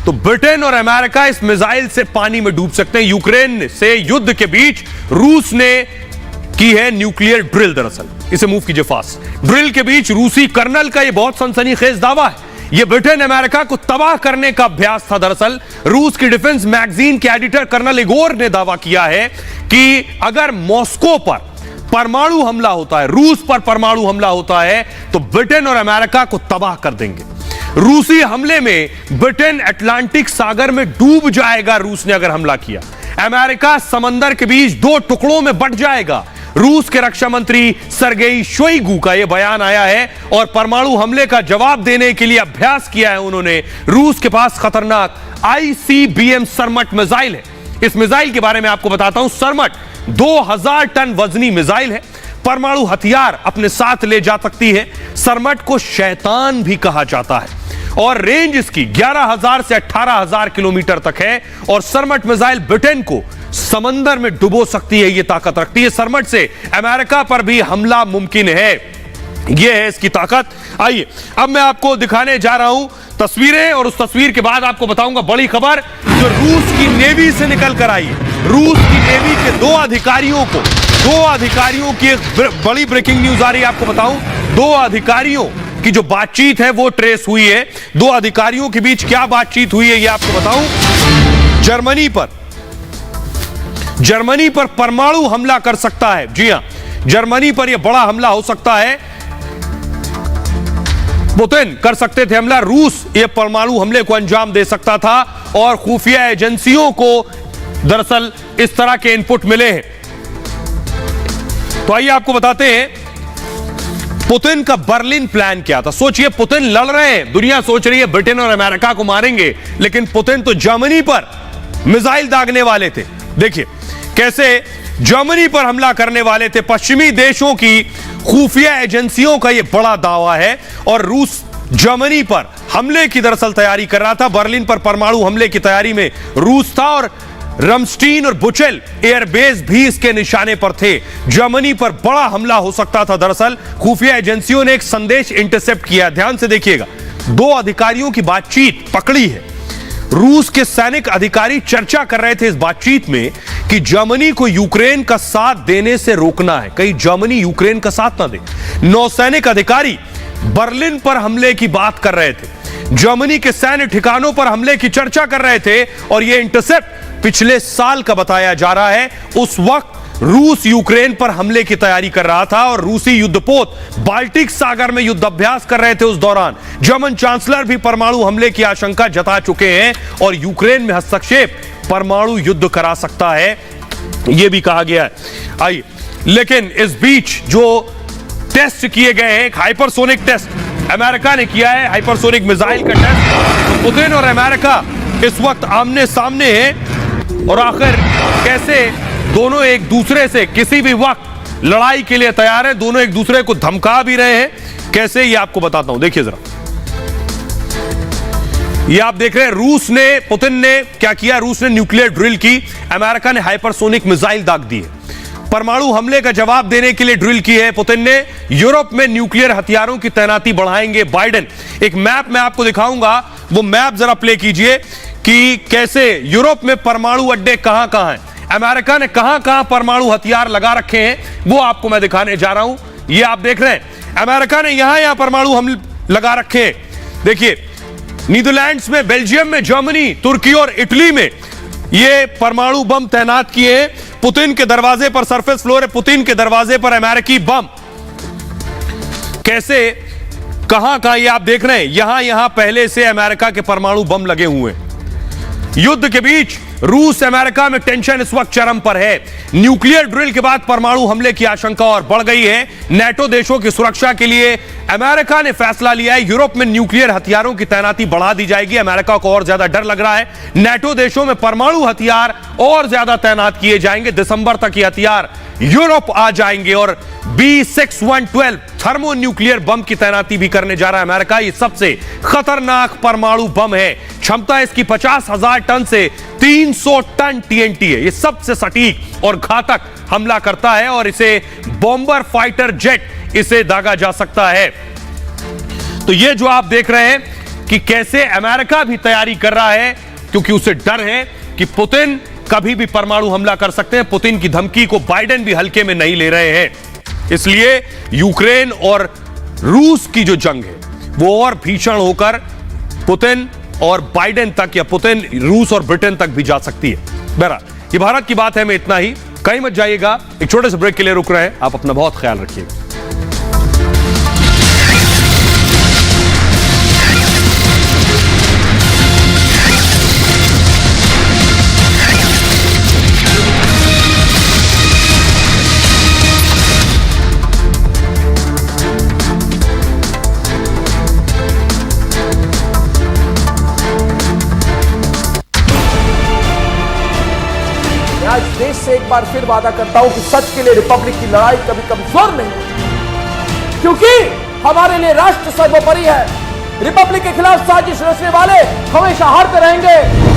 तो ब्रिटेन और अमेरिका इस मिसाइल से पानी में डूब सकते हैं। यूक्रेन से युद्ध के बीच रूस ने की है न्यूक्लियर ड्रिल। दरअसल इसे मूव कीजिए फास्ट। ड्रिल के बीच रूसी कर्नल का यह बहुत सनसनीखेज दावा है। यह ब्रिटेन अमेरिका को तबाह करने का अभ्यास था। दरअसल रूस की डिफेंस मैगजीन के एडिटर कर्नल इगोर ने दावा किया है कि अगर मॉस्को पर परमाणु हमला होता है, रूस पर परमाणु हमला होता है, तो ब्रिटेन और अमेरिका को तबाह कर देंगे। रूसी हमले में ब्रिटेन अटलांटिक सागर में डूब जाएगा। रूस ने अगर हमला किया, अमेरिका समंदर के बीच दो टुकड़ों में बंट जाएगा। रूस के रक्षा मंत्री सरगेई शोइगु का यह बयान आया है और परमाणु हमले का जवाब देने के लिए अभ्यास किया है उन्होंने। रूस के पास खतरनाक ICBM सरमट मिसाइल है। इस मिसाइल के बारे में आपको बताता हूं। सरमट 2000 टन वजनी मिसाइल है, परमाणु हथियार अपने साथ ले जा सकती है। सरमट को शैतान भी कहा जाता है और रेंज इसकी 11,000 से 18,000 किलोमीटर तक है। और सरमट मिसाइल ब्रिटेन को समंदर में डुबो सकती है, यह ताकत रखती है। सरमट से अमेरिका पर भी हमला मुमकिन है, यह है इसकी ताकत। आइए अब मैं आपको दिखाने जा रहा हूं तस्वीरें और उस तस्वीर के बाद आपको बताऊंगा बड़ी खबर जो रूस की नेवी से निकल कर आई है। रूस की नेवी के दो अधिकारियों की एक बड़ी ब्रेकिंग न्यूज आ रही है। आपको बताऊं, दो अधिकारियों की जो बातचीत है वो ट्रेस हुई है। दो अधिकारियों के बीच क्या बातचीत हुई है ये आपको बताऊं। जर्मनी पर परमाणु हमला कर सकता है। जी हां, जर्मनी पर यह बड़ा हमला हो सकता है। पुतिन कर सकते थे हमला, रूस यह परमाणु हमले को अंजाम दे सकता था और खुफिया एजेंसियों को दरअसल इस तरह के इनपुट मिले हैं। तो आइए आपको बताते हैं पुतिन का बर्लिन प्लान क्या था। सोचिए, पुतिन लड़ रहे हैं, दुनिया सोच रही है ब्रिटेन और अमेरिका को मारेंगे, लेकिन पुतिन तो जर्मनी पर मिसाइल दागने वाले थे। देखिए कैसे जर्मनी पर हमला करने वाले थे। पश्चिमी देशों की खुफिया एजेंसियों का यह बड़ा दावा है और रूस जर्मनी पर हमले की दरअसल तैयारी कर रहा था। बर्लिन पर परमाणु हमले की तैयारी में रूस था और रमस्टीन और बुचेल एयरबेस भी इसके निशाने पर थे। जर्मनी पर बड़ा हमला हो सकता था। दरअसल खुफिया एजेंसियों ने एक संदेश इंटरसेप्ट किया। ध्यान से देखिएगा, दो अधिकारियों की बातचीत पकड़ी है। रूस के सैनिक अधिकारी चर्चा कर रहे थे इस बातचीत में कि जर्मनी को यूक्रेन का साथ देने से रोकना है, कहीं जर्मनी यूक्रेन का साथ ना दे। नौसैनिक अधिकारी बर्लिन पर हमले की बात कर रहे थे, जर्मनी के सैन्य ठिकानों पर हमले की चर्चा कर रहे थे और यह इंटरसेप्ट पिछले साल का बताया जा रहा है। उस वक्त रूस यूक्रेन पर हमले की तैयारी कर रहा था और रूसी युद्धपोत बाल्टिक सागर में युद्धाभ्यास कर रहे थे। उस दौरान जर्मन चांसलर भी परमाणु हमले की आशंका जता चुके हैं और यूक्रेन में हस्तक्षेप परमाणु युद्ध करा सकता है, यह भी कहा गया है। आइए, लेकिन इस बीच जो टेस्ट किए गए हैं, एक हाइपरसोनिक टेस्ट अमेरिका ने किया है, हाइपरसोनिक मिसाइल का टेस्ट। पुतिन और अमेरिका इस वक्त आमने सामने हैं और आखिर कैसे दोनों एक दूसरे से किसी भी वक्त लड़ाई के लिए तैयार है, दोनों एक दूसरे को धमका भी रहे हैं। कैसे, ये आपको बताता हूं, देखिए जरा। ये आप देख रहे हैं पुतिन ने क्या किया। रूस ने न्यूक्लियर ड्रिल की, अमेरिका ने हाइपरसोनिक मिसाइल दाग दी है। परमाणु हमले का जवाब देने के लिए ड्रिल की है पुतिन ने। यूरोप में न्यूक्लियर हथियारों की तैनाती बढ़ाएंगे बाइडेन। एक मैप मैं आपको दिखाऊंगा, वो मैप जरा प्ले कीजिए कि कैसे यूरोप में परमाणु अड्डे कहां कहां हैं, अमेरिका ने कहां कहां परमाणु हथियार लगा रखे हैं, वो आपको मैं दिखाने जा रहा हूं। ये आप देख रहे हैं अमेरिका ने यहां परमाणु हमले लगा रखे हैं। देखिए, नीदरलैंड्स में, बेल्जियम में, जर्मनी, तुर्की और इटली में ये परमाणु बम तैनात किए हैं। पुतिन के दरवाजे पर सरफेस फ्लोर है, पुतिन के दरवाजे पर अमेरिकी बम। कैसे, कहां कहां ये आप देख रहे हैं, यहां पहले से अमेरिका के परमाणु बम लगे हुए हैं। युद्ध के बीच रूस अमेरिका में टेंशन इस वक्त चरम पर है। न्यूक्लियर ड्रिल के बाद परमाणु हमले की आशंका और बढ़ गई है। नेटो देशों की सुरक्षा के लिए अमेरिका ने फैसला लिया है, यूरोप में न्यूक्लियर हथियारों की तैनाती बढ़ा दी जाएगी। अमेरिका को और ज्यादा डर लग रहा है, नेटो देशों में परमाणु हथियार और ज्यादा तैनात किए जाएंगे। दिसंबर तक ये हथियार यूरोप आ जाएंगे और B6112 थर्मो न्यूक्लियर बम की तैनाती भी करने जा रहा है अमेरिका। ये सबसे खतरनाक परमाणु बम है, क्षमता इसकी 50,000 टन से 300 टन TNT है। ये सबसे सटीक और घातक हमला करता है और इसे बॉम्बर फाइटर जेट इसे दागा जा सकता है। तो ये जो आप देख रहे हैं कि कैसे अमेरिका भी तैयारी कर रहा है, क्योंकि उसे डर है कि पुतिन कभी भी परमाणु हमला कर सकते हैं। पुतिन की धमकी को बाइडेन भी हल्के में नहीं ले रहे हैं। इसलिए यूक्रेन और रूस की जो जंग है वो और भीषण होकर पुतिन और बाइडेन तक, या पुतिन, रूस और ब्रिटेन तक भी जा सकती है। बहरहाल ये भारत की बात है, में इतना ही। कहीं मत जाइएगा, एक छोटे से ब्रेक के लिए रुक रहे हैं। आप अपना बहुत ख्याल रखिएगा। आज देश से एक बार फिर वादा करता हूं कि सच के लिए रिपब्लिक की लड़ाई कभी कमजोर नहीं होगी, क्योंकि हमारे लिए राष्ट्र सर्वोपरि है। रिपब्लिक के खिलाफ साजिश रचने वाले हमेशा हारते रहेंगे।